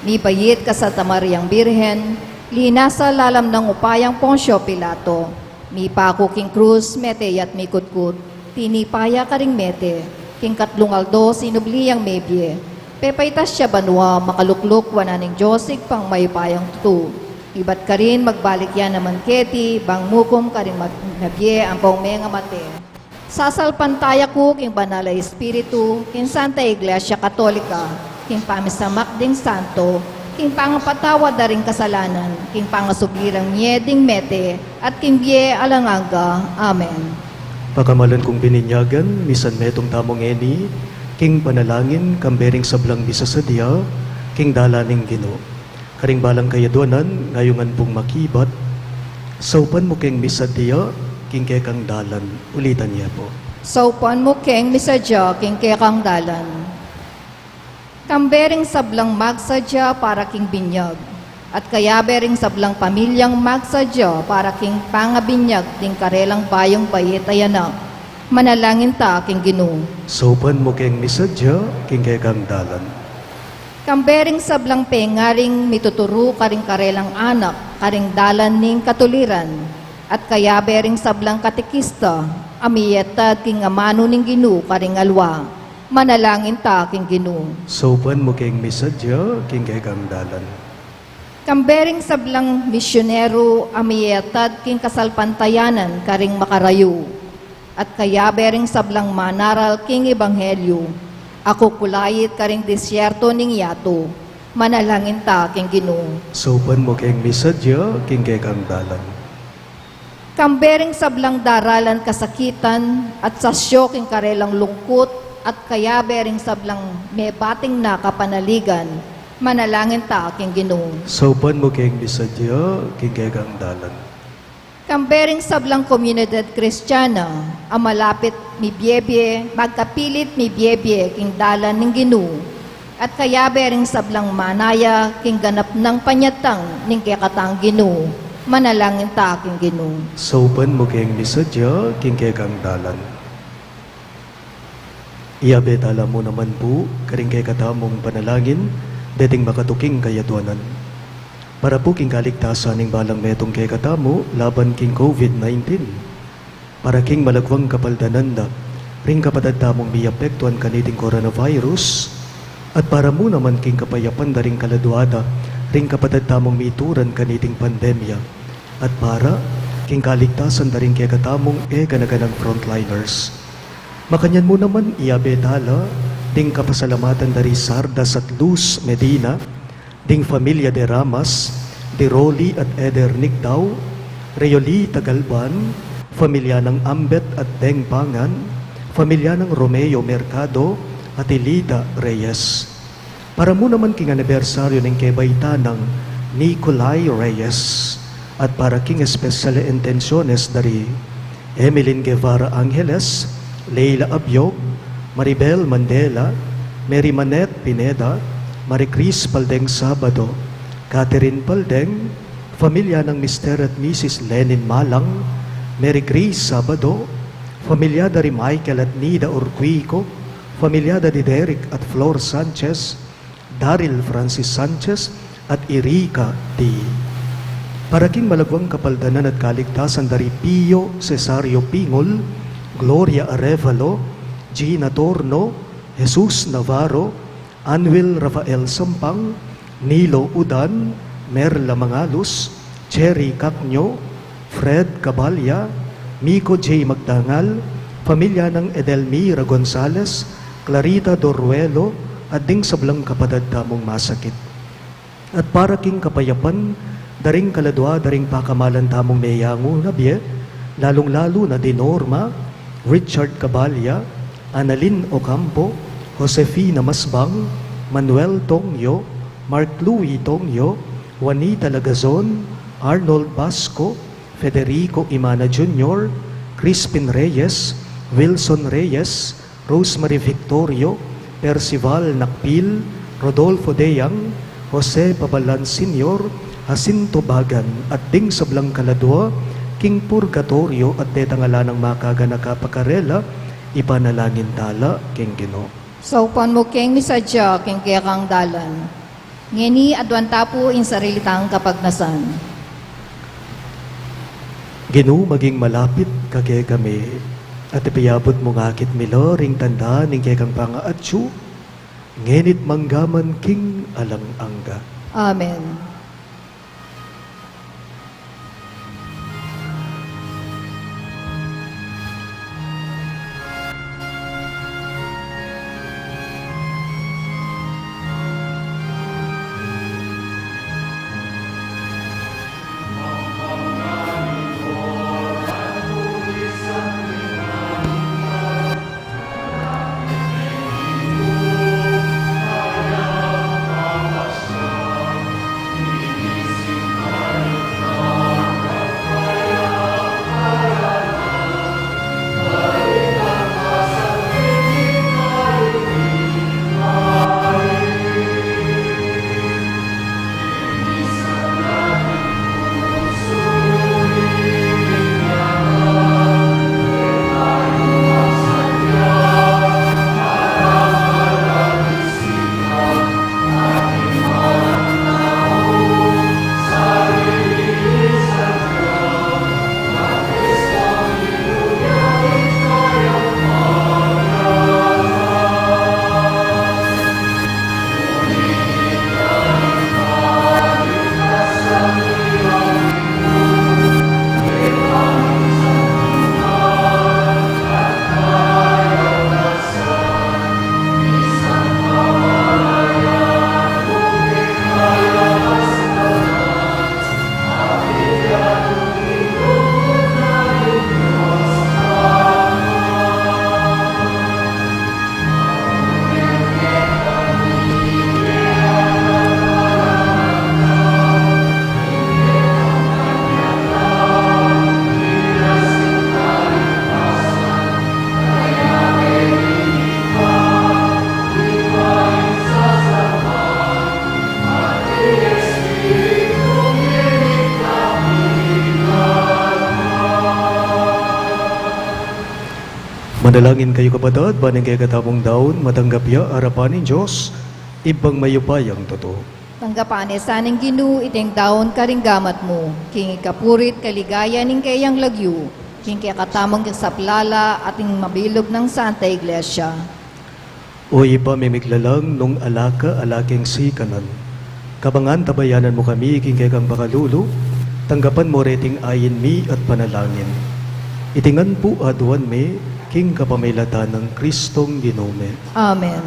[SPEAKER 1] ni bayit ka sa Tamariang Birhen, linasa lalam ng upayang Poncio Pilato, mi pako king krus, mete yat mi kutkut, tinipaya ka ring mete, king katlong aldo, sinubliyang mebye, pepaitas siya banwa, makalukluk, wananing Diyos, ikpang mayupayang tutu. Ibat ka rin magbalik yan naman keti, bang mukom ka rin magnabye ang pong mga mate. Sasalpantaya ko king banal na espiritu, king Santa Iglesia Katolika, king pamisamak ding santo, king pangapatawa da ring kasalanan, king pangasugirang nyeding mete, at king bie alanganga. Amen.
[SPEAKER 2] pakamalan kong bininyagan, misan metong tamong eni, king panalangin, kambering sablang bisa sa dia, king dalaning Ginoo. Karing balang kayaduanan, ngayongan pong makibat, saupan mo keng misa dia, king kekang dalan, ulitan niya po.
[SPEAKER 1] Saupan mo keng misadya king kekang dalan. Kambering sablang magsadya para king binyag, at kayabering sablang pamilyang magsadya para king pangabinyag ting karelang bayong bayet ayanak. Manalangin ta king Ginoo.
[SPEAKER 2] Saupan mo keng misa dia, king kekang dalan.
[SPEAKER 1] Kambering sablang pengaring mituturo karing karelang anak, karing dalan ning katuliran, at kayabering sablang katekista, amiyetad king amano ning Ginoo karing alwa. Manalangin ta king Ginoo.
[SPEAKER 2] Saupan mo keng misa dia, king kekang dalan.
[SPEAKER 1] Kambering sablang misyonero, amiyetad king kasalpantayanan karing makarayo, at kayabering sablang manaral king ebanghelyo. Ako kulayit karing disyerto ning yato, manalangin ta king Ginoo.
[SPEAKER 2] Saupan mo keng misa dia, king kekang dalan.
[SPEAKER 1] Kambering sablang daralan kasakitan, at sasyo king karelang lungkot, at kayabering sablang mebating na kapanaligan, manalangin ta king Ginoo.
[SPEAKER 2] Saupan mo keng misa dia, king kekang dalan.
[SPEAKER 1] Kambering sablang komunidad kristyana, ang malapit mi biyebye, magkapilit mi biyebye king dalan ning Ginoo, at kayabering sablang manaya king ganap ng panyatang ning kekatang Ginoo, manalangin ta king Ginoo.
[SPEAKER 2] Saupan mo keng misa dia, king kekang dalan. Iyabet alam mo naman po, karing kay katamong panalangin, dating makatuking kayaduanan. Para po king kaligtasan ng balang metong kay katamo, laban king COVID-19. Para king malagwang kapaldanan na, ring kapatad tamong miapektuan kaniting coronavirus, at para mo naman king kapayapan na ring kaladuada, ring kapatad tamong mituran kaniting pandemya, at para king kaligtasan na ring kay katamong kanaganang frontliners. Makanyan mo naman iabetala, ding kapasalamatan dari Sardas at Luz Medina, ding familia de Ramas, de Rolly at Eder Nictao, Reoli Tagalban, familia ng Ambet at Deng Pangan, familia ng Romeo Mercado at Elida Reyes. Para mo naman king anibersaryo ng kebaita ng Nicolay Reyes, at para king espesyal intenciones dari Emeline Guevara Angeles, Leila Abyog, Maribel Mandela, Mary Manette Pineda, Maricris Paldeng Sabado, Catherine Paldeng, familia ng Mr. at Mrs. Lenin Malang, Mary Grace Sabado, familia dari Michael at Nida Urquico, familia dari Derek at Flor Sanchez, Daryl Francis Sanchez at Erika D. Para king malagwang kapaldanan at kaligtasan dari Pio Cesario Pingol, Gloria Arevalo, Gina Torno, Jesus Navarro, Anwil Rafael Sampang, Nilo Udan, Merla Mangalus, Cherry Cacnyo, Fred Cabalya, Miko J. Magdangal, pamilya ng Edelmira Gonzales, Clarita Doruelo, at ding sablang kapatad tamong masakit. At para king kapayapan, daring kaladwa, daring pakamalan tamong meyango na biye, lalong-lalo na Dinorma, Richard Cabalya, Annalyn Ocampo, Josefina Masbang, Manuel Tongyo, Mark Louis Tongyo, Juanita Lagazon, Arnold Basco, Federico Imana Jr., Crispin Reyes, Wilson Reyes, Rosemary Victorio, Percival Nakpil, Rodolfo Deyang, Jose Pabalan Sr., Jacinto Bagan at Ding Sablang Kaladwa, King Purgatorio at detangala ng makaga nakapakarela, ipanalangin tala, King Gino.
[SPEAKER 1] Sa upan mo king misadya, king kaya kang dalan. Ngeni adwan tapo in sarilitang kapagnasan.
[SPEAKER 2] Gino maging malapit kage kami, at ipiyabot mo ngakit milo ring tanda ning kaya kang pangaatsu, ngenit manggaman king alang angga.
[SPEAKER 1] Amen.
[SPEAKER 2] Manalangin kayo kapatid, baning kaya katamong daon, matanggap ya, harapan ng Diyos, ibang mayupayang totoo.
[SPEAKER 1] Tanggapan saning Ginu iting daon karinggamat mo, king ikapurit kaligaya ning kayang lagyu, king kaya katamang saplala ating mabilog ng Santa Iglesia.
[SPEAKER 2] O iba mimiglalang nung alaking sikanan. Kabangan tabayanan mo kami, king kaya kang bakalulu, tanggapan mo reting ayin mi at panalangin. Itingan po aduan me, king kapamilatan ng Kristong Ginome.
[SPEAKER 1] Amen.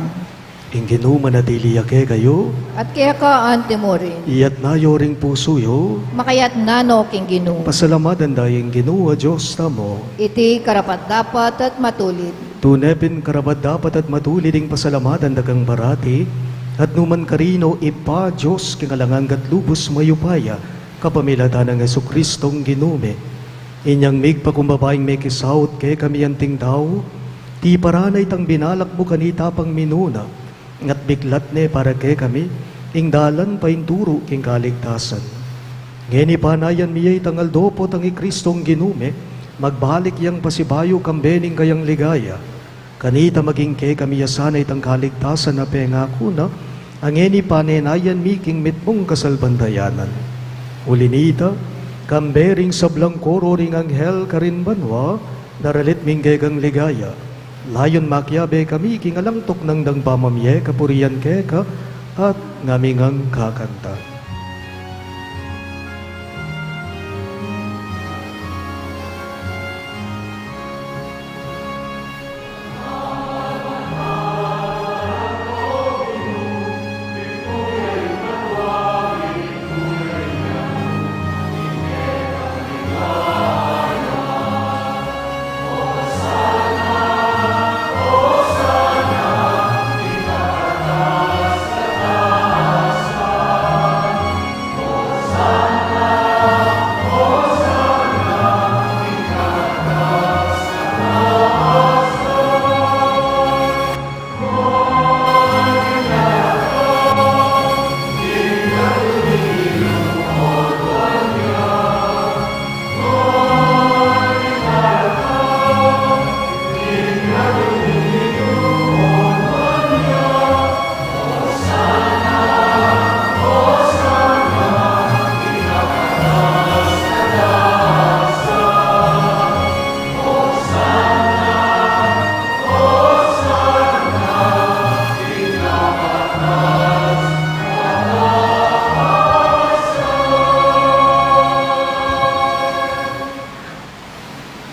[SPEAKER 2] Ing Ginuma na diliyake kayo,
[SPEAKER 1] At kaya ka ante mo rin,
[SPEAKER 2] iyat nayo ring puso yo,
[SPEAKER 1] makayat nano king Ginu,
[SPEAKER 2] pasalamatan dayeng Ginua Diyos tamo.
[SPEAKER 1] iti karapat dapat at matulid.
[SPEAKER 2] Tunepin karabat dapat at matuliding pasalamatan dagang barati, at numan karino ipa Diyos kingalangang lubos mayupaya, kapamilatan ng Yesu Kristong Ginome. Inyang migpakumbabaing may kisaut kay kami anting tao, ti paranay tang binalak mo kanita pang minuna, ngat biglat ne para kay kami, ing dalan pa inturo king kaligtasan. Ngeni panayan miyay tangal dopo tangi Kristong Ginume, magbalik yang pasibayo kambening kayang ligaya, kanita maging kay kami yasanay tang kaligtasan na pengako na, angeni panenayan miking mitmong kasalbandayanan. Ulinita, kambering sablang koro ring anghel karinbanwa, naralit minggegang ligaya. Layon makyabe kami kingalangtok ng dang pamamye kapurian keka at ngamingang kakanta.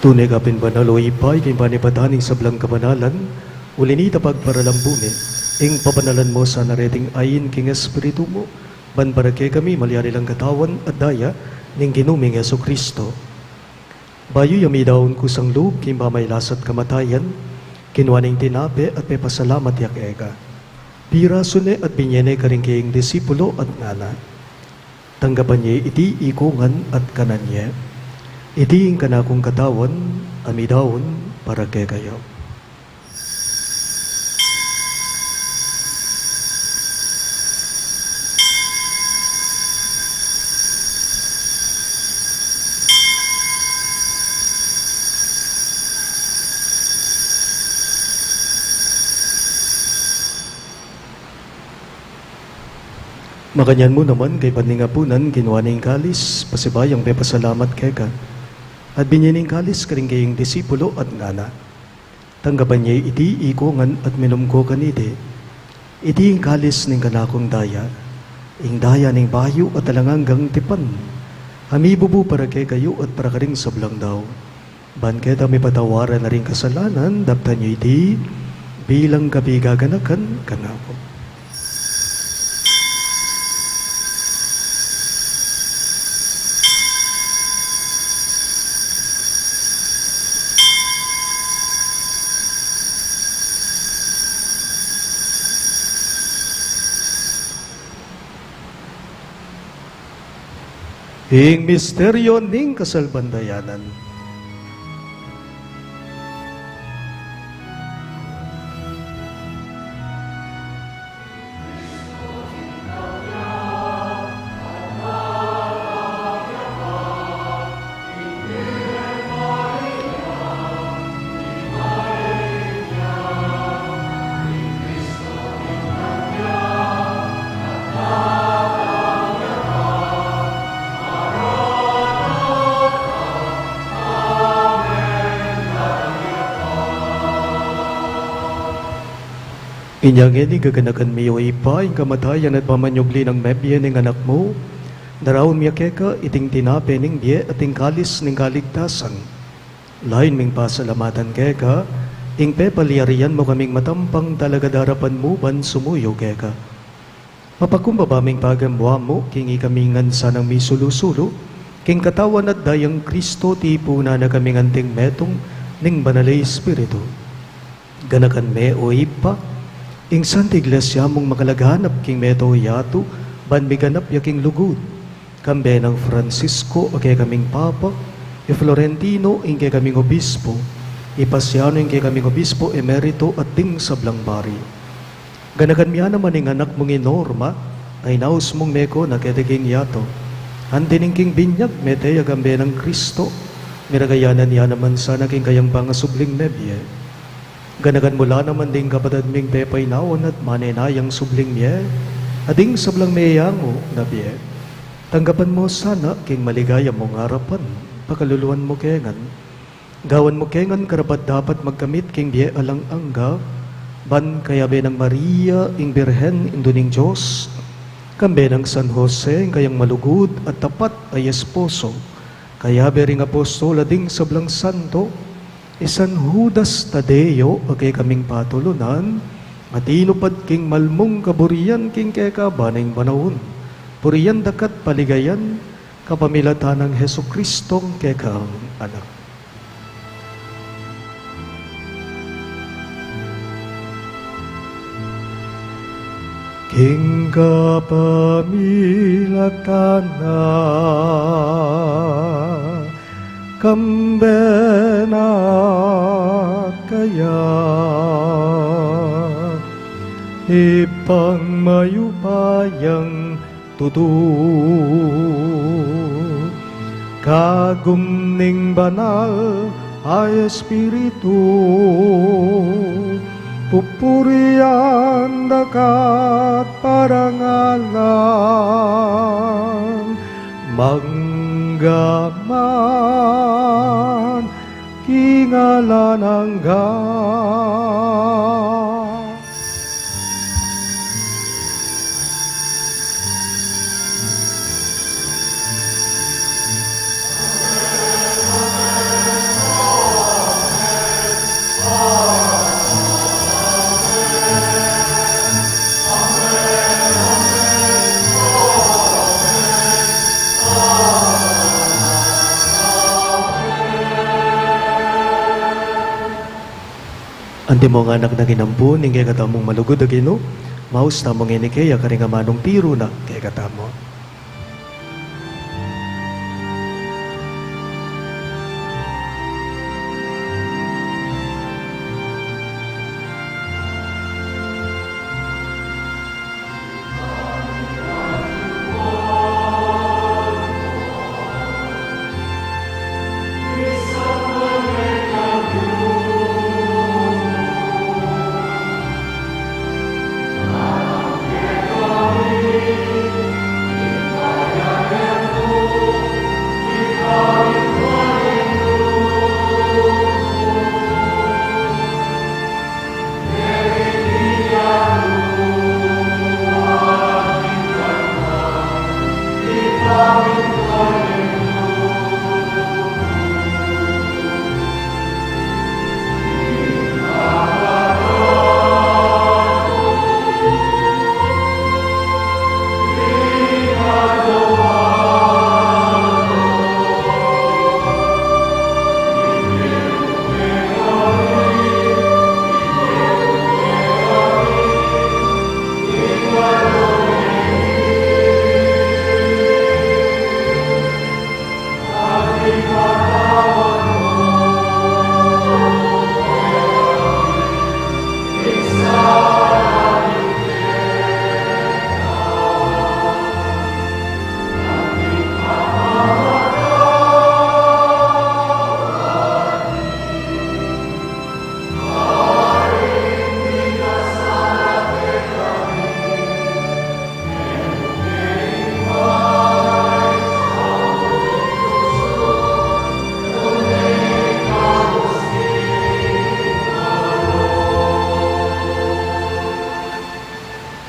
[SPEAKER 2] Tunay kapin banalo ipay kay panipataning sa blang kabanalan, ulinita pagparalambuni, ing papanalan mo sa nareting ayin king espiritu mo, banbarake kami malyari lang katawan at daya, ning ginuming Yeso Kristo. Bayo yami daon kusang loob king pamaylasat kamatayan, kinuaning tinape at may pasalamat yak ega. Pira sune at binyene karing kaying disipulo at ngana. Tanggapan niya iti ikungan at kanan niya. Iti ang kanakong katawan, amidawon para kay kayo. Makanyan mo naman kay paningapunan kinuha ning kalis, pasibayang may pasalamat kay ka. At binyaning kalis karing kayong disipulo at ngana. Tanggapan niya iti ikungan at minumko kaniti. Iti ang kalis ning kanakong daya, ing daya ning bayo at talanganggang tipan. Hamibubu para kay kayo at para karing sablang daw. Ban keta may patawaran na rin kasalanan, daptan niyo iti bilang kabigaganakan kanako. Ing misteryo ning kasalbandayanan. Inyang ini gaganakan miyo ipa, ing kamatayan at pamanyugli ng mebye ng anak mo, daraon miya keka iting tinape ning biye at ing kalis ning kaligtasan. Lain ming pasalamatan keka, ing pepaliarian mo kaming matampang talaga darapan mo ban sumuyo keka. Mapakumbaba ming pagamwa mo, king ikamingan sanang misulusulo, king katawan at dayang Kristo tipuna na kaming anting metong ning banalay espiritu. Ganakan me o ipa, ing Santa Iglesia mong makalaghanap king meto yato, ban miganap yaking lugod. Kambe ng Francisco o kay kaming Papa, e Florentino ing kay kaming Obispo, Ipasiano ing kay kaming Obispo Emerito at ding sablang bari. Ganakan miya naman ing anak mong inorma, ay naus mong meko na ketiging yato. Handining king binyag meteya gambe ng Kristo, miragayanan niya naman sana king kayang pangasubling mebye. Ganagan mula naman ding kapatid ming pepay naon at manenayang subling miye, ading sablang meyango na biye. Tanggapan mo sana king maligaya mong harapan, pakaluluan mo kengan. Gawan mo kengan karapat dapat magkamit king biye alang angga, ban kaya benang Maria ing Birhen induning Diyos, kambe ng San Jose kayang malugod at tapat ay esposo, kaya bering apostol ading sablang santo, Isan Judas Tadeo agay kaming patulunan, at inupad king malmong kaburian king keka baning banawon. Puriyan dakat paligayan, kapamilatan ng Heso Kristong kekang anak. King kapamilatan na kambena kaya ipang mayupayang tutu kagumning banal ay espiritu pupurian dakat parangalan manggaman kingalan hanggang. Hindi mo nga anak na ginampo, ninggay katamong malugod na gino, maus tamong inikaya karinga manong tiro na kay katamo.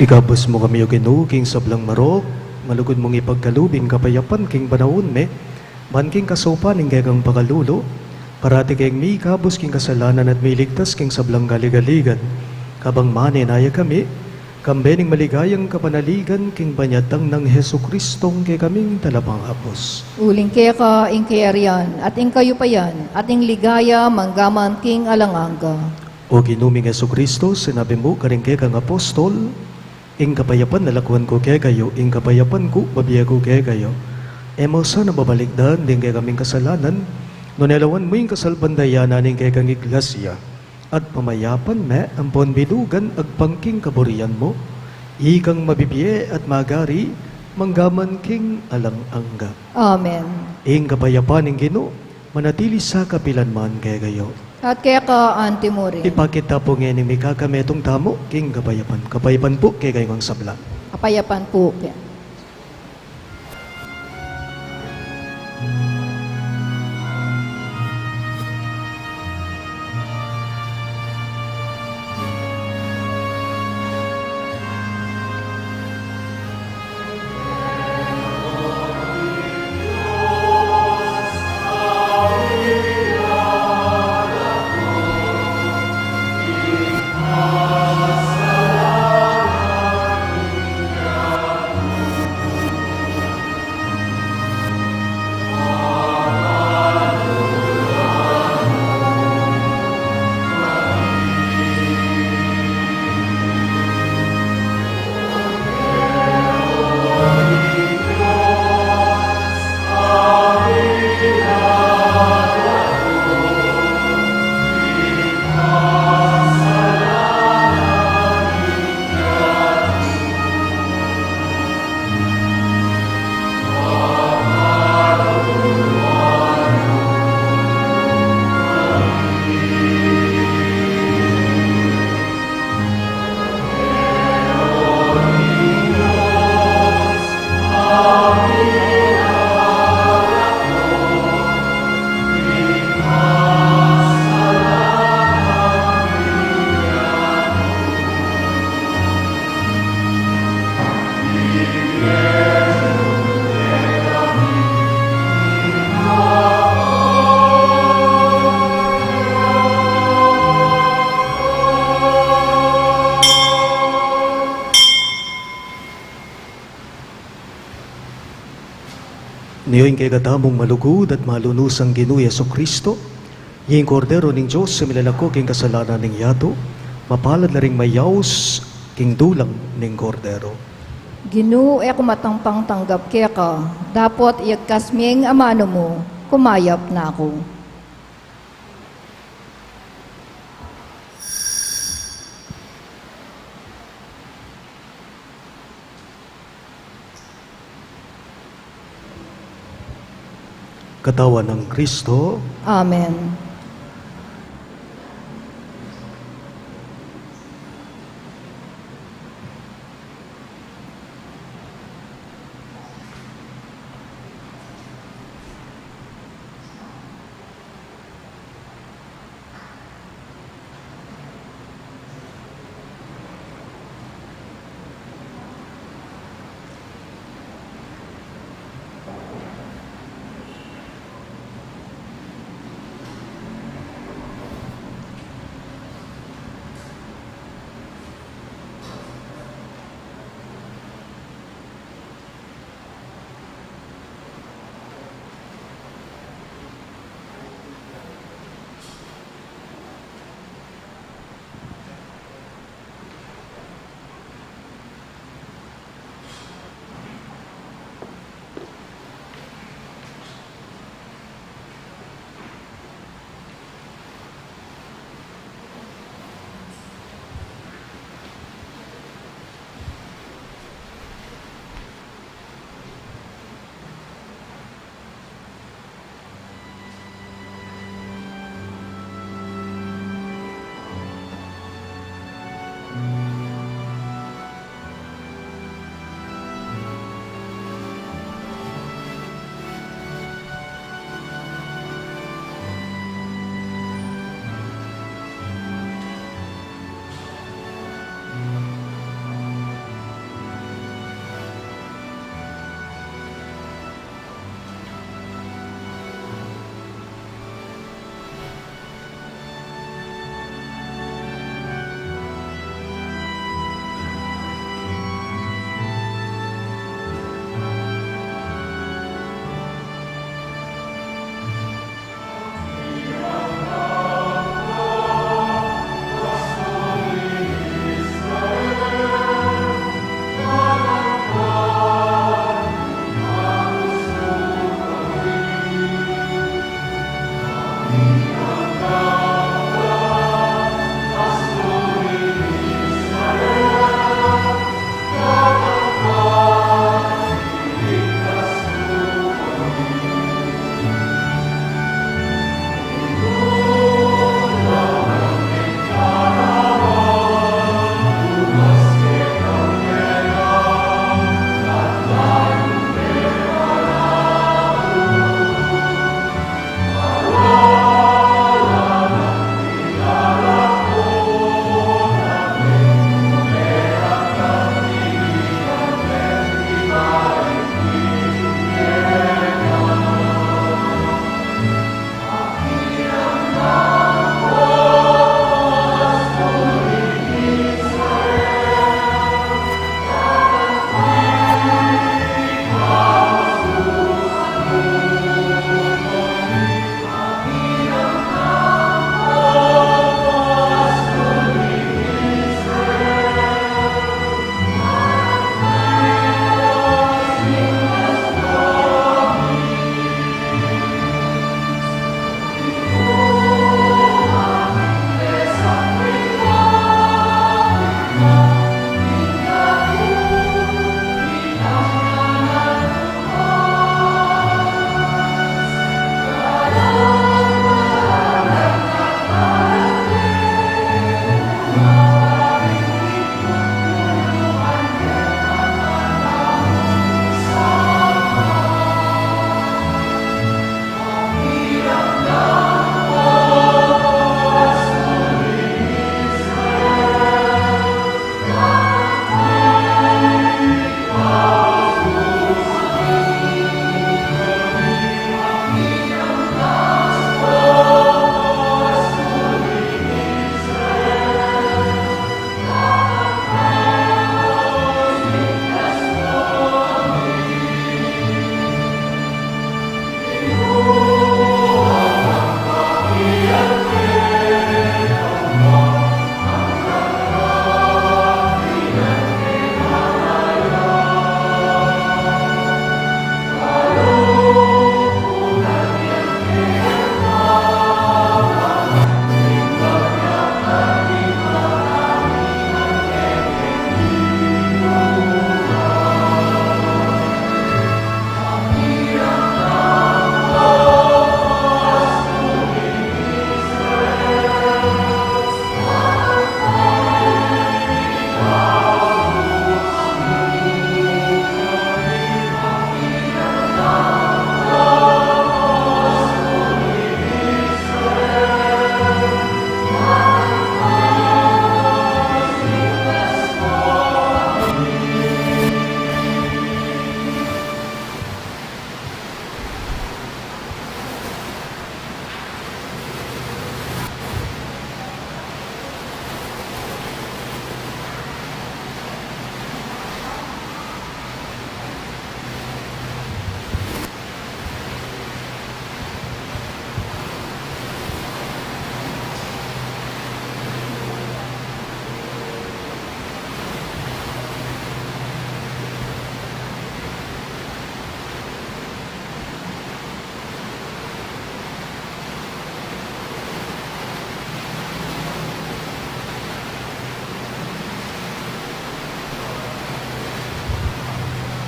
[SPEAKER 2] Igabos mo kami o Ginoo king sablang marok, malugod mong ipagkalubing kapayapan king banawon me, man king kasopan ing gagang pakalulo, parati kayong mi igabos king kasalanan at may ligtas king sablang galigaligan, kabang maninaya kami, kambening maligayang kapanaligan king banyatang ng Heso Kristong kay kaming talapang hapos.
[SPEAKER 1] Uling kaya ka, ing kaya riyan, at ing kayo pa yan, at ing ligaya, manggaman king alanganga.
[SPEAKER 2] O Ginuming Heso Kristo, sinabi mo karing kay kang apostol, ing kapayapan nalakuan ko kay kayo, ing kapayapan ko babiya ko kay kayo. Emo sana babalikdan din kay kaming kasalanan, no nelawan mo yung kasalbandayanan ing kay kang iglesia, at pamayapan me ang ponbilugan ag pangking kaburian mo, ikang mabibiye at magari, manggaman king alang-angga.
[SPEAKER 1] Amen.
[SPEAKER 2] Ing kapayapan ing Ginoo, manatili sa kapilanman kay kayo.
[SPEAKER 1] At kaya ka, Auntie Maureen.
[SPEAKER 2] Ipakita po ngayon ni Mika kametong tamo, king kapayapan. Kapayapan po kay kayong sabla.
[SPEAKER 1] Kapayapan po. Kaya.
[SPEAKER 2] Niyo'y kay katamong malugod at malunusang Ginoo Yesu Kristo, Ying kordero ning Diyos sa milalako king kasalanan ning yato, mapalad na ring mayaws king dulang ning kordero.
[SPEAKER 1] Ginoo ako matangpang tanggap kaya ka, dapat iagkas miyeng amano mo, kumayap na ako.
[SPEAKER 2] Katawan ng Kristo,
[SPEAKER 1] Amen.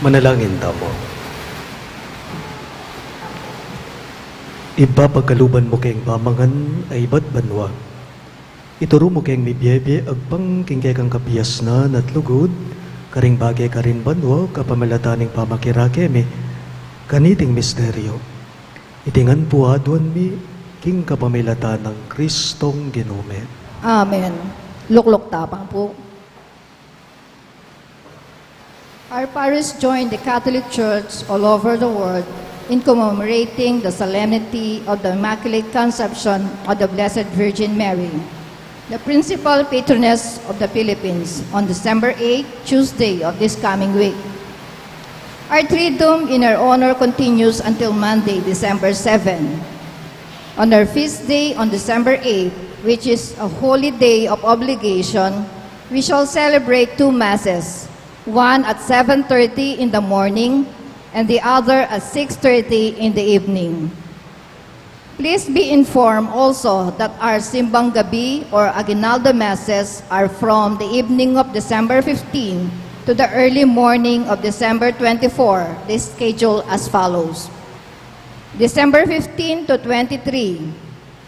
[SPEAKER 2] Manalangin tamo. Iba pagkaluban mo kayong pamangan ay ba't banwa. Ituro mo kayong mibiyebe agpang kingkay kang kapiyas na natlugod, karing bagay karin banwa kapamalataning pamakirake kaniting misteryo. Itingan po adwan mi king kapamilatan ng Kristong Ginume.
[SPEAKER 1] Amen. Luklok tapang po. Our parish joined the Catholic Church all over the world in commemorating the solemnity of the Immaculate Conception of the Blessed Virgin Mary, the principal patroness of the Philippines, on December 8, Tuesday of this coming week. Our Triduum in her honor continues until Monday, December 7. On our feast day on December 8, which is a holy day of obligation, we shall celebrate two masses, one at 7:30 in the morning and the other at 6:30 in the evening. Please be informed also that our Simbang Gabi or Aguinaldo Masses are from the evening of December 15 to the early morning of December 24. This schedule as follows. December 15 to 23,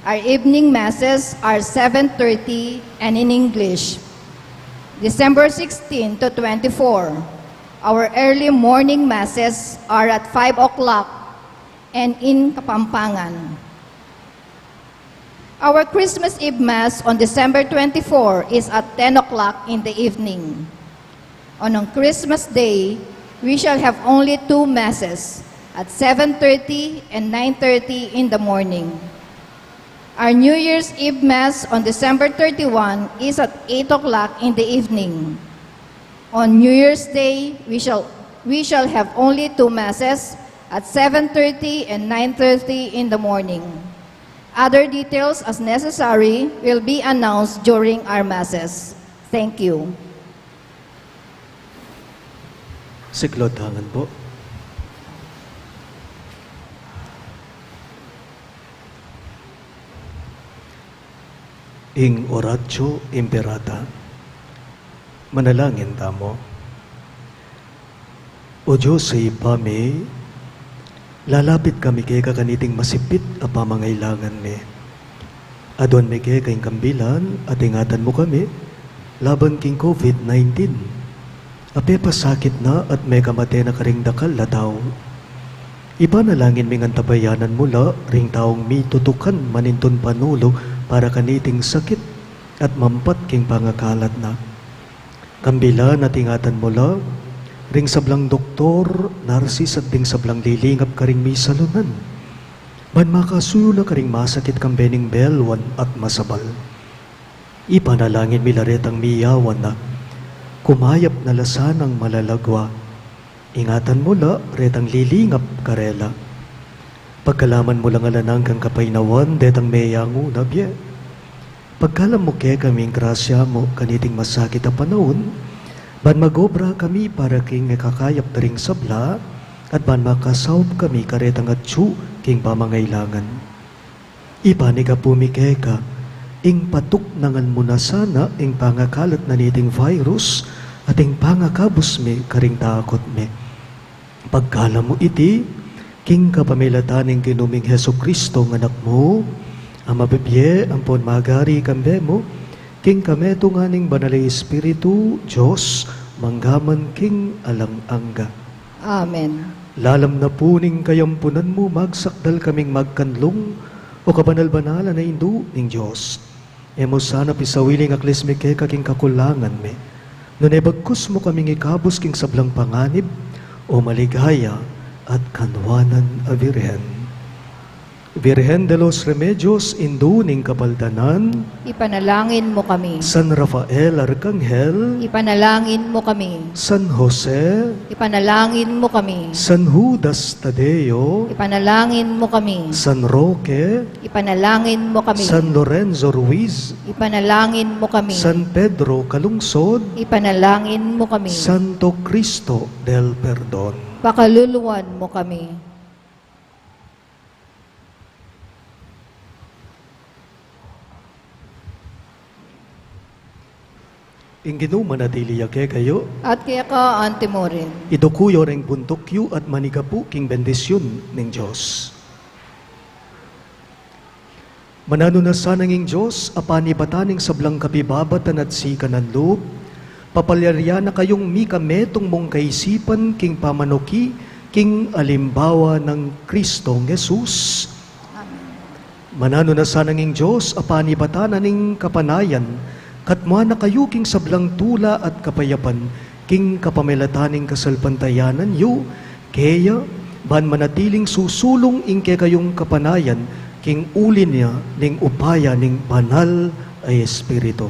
[SPEAKER 1] our evening Masses are 7:30 and in English. December 16 to 24, our early morning Masses are at 5 o'clock and in Kapampangan. Our Christmas Eve Mass on December 24 is at 10 o'clock in the evening. On Christmas Day, we shall have only two Masses at 7:30 and 9:30 in the morning. Our New Year's Eve Mass on December 31 is at 8 o'clock in the evening. On New Year's Day, we shall have only two Masses at 7:30 and 9:30 in the morning. Other details as necessary will be announced during our Masses. Thank you.
[SPEAKER 2] Siklotangan po. Ing oratio imperata. Manalangin tamo. O Diyos sa ipami, lalapit kami kay kakaniting masipit a pamangailangan mi. Adwan mi kay kayong kambilan at ingatan mo kami laban king COVID-19. Ape pasakit na at may kamate na karing dakal na tao. Iba na langin mi ngantabayanan mula ring taong mi tutukan maninton panulo para kaniting sakit at mampat king pangakalat na. Kambila na tingatan mula ring sablang doktor, narsis at ding sablang lilingap karing mi salunan. Man makasuyo na karing masakit kang bening belwan at masabal. Ipanalangin mi laretang miyawan na kumayap na lasanang malalagwa. Ingatan mo la, retang lilingap karela. Pagkalaman mo lang alanang kang kapaynawan, detang meyango na biye. Pagkalam mo kaya kaming grasya mo, kaniting masakit na panahon, ban magobra kami para king kakayap na ring sabla, at ban makasawp kami karetang atsu king pamangailangan. Ipani ka pumike ka, ing patuk nangan mo na sana, ing pangakalat na niting virus, at ing pangakabos me karing takot me. Pagkala mo iti, king kapamilataning ginuming Heso Kristo ng anak mo, ang mabibye, ang pon magari kambe mo, king kameto nga ning banalay Espiritu, Diyos, manggaman king alang angga.
[SPEAKER 1] Amen.
[SPEAKER 2] Lalam na puning kayampunan mo, magsakdal kaming magkanlong, o kabanal-banala na indu ning Diyos. Emo sana pisawiling aklis me kay kaking kakulangan me, nunebagkus mo kaming ikabos king sablang panganib, o maligaya at kanwanan a Virhen. Virhen de los Remedios, induning kapaldanan,
[SPEAKER 1] Ipanalangin mo kami.
[SPEAKER 2] San Rafael Arcangel,
[SPEAKER 1] Ipanalangin mo kami.
[SPEAKER 2] San Jose,
[SPEAKER 1] Ipanalangin mo kami.
[SPEAKER 2] San Judas Tadeo,
[SPEAKER 1] Ipanalangin mo kami.
[SPEAKER 2] San Roque,
[SPEAKER 1] Ipanalangin mo kami.
[SPEAKER 2] San Lorenzo Ruiz,
[SPEAKER 1] Ipanalangin mo kami.
[SPEAKER 2] San Pedro Calungsod,
[SPEAKER 1] Ipanalangin mo kami.
[SPEAKER 2] Santo Cristo del Perdon.
[SPEAKER 1] Pakaluluwan mo kami.
[SPEAKER 2] Inginu manatili yake kayo.
[SPEAKER 1] At kaya ka antimo rin.
[SPEAKER 2] Idukuyo ring buntukyo at manigapu king bendisyon ng Diyos. Manano na sananging Diyos, apanibataning sablang kapibabatan at sikanan loob, papalyarya na kayong mikametong mong kaisipan king pamanuki, king alimbawa ng Kristong Jesus. Manano na sananging Diyos, apanibatanan ning kapanayan, katma na kayo king sablang tula at kapayapan, king kapamilataning kasalpantayanan yu, kaya ban manatiling susulong ingke kayong kapanayan, king ulin niya ning upaya ning banal ay Espiritu.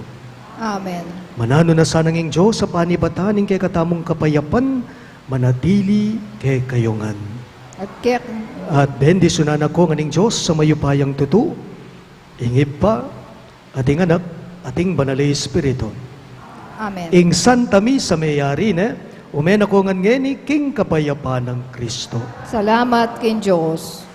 [SPEAKER 1] Amen.
[SPEAKER 2] Manano na sananging Diyos sa panibataning kay katamong kapayapan, manatili kay kayongan.
[SPEAKER 1] At kaya
[SPEAKER 2] At bendisyonan ako nganing Diyos sa mayupayang tutu, ingip pa, ating anak, ating banal ay Espiritu.
[SPEAKER 1] Amen.
[SPEAKER 2] Ing Santa Misa mayari na, umen ako ngani king kapayapan ng Kristo.
[SPEAKER 1] Salamat kin Diyos.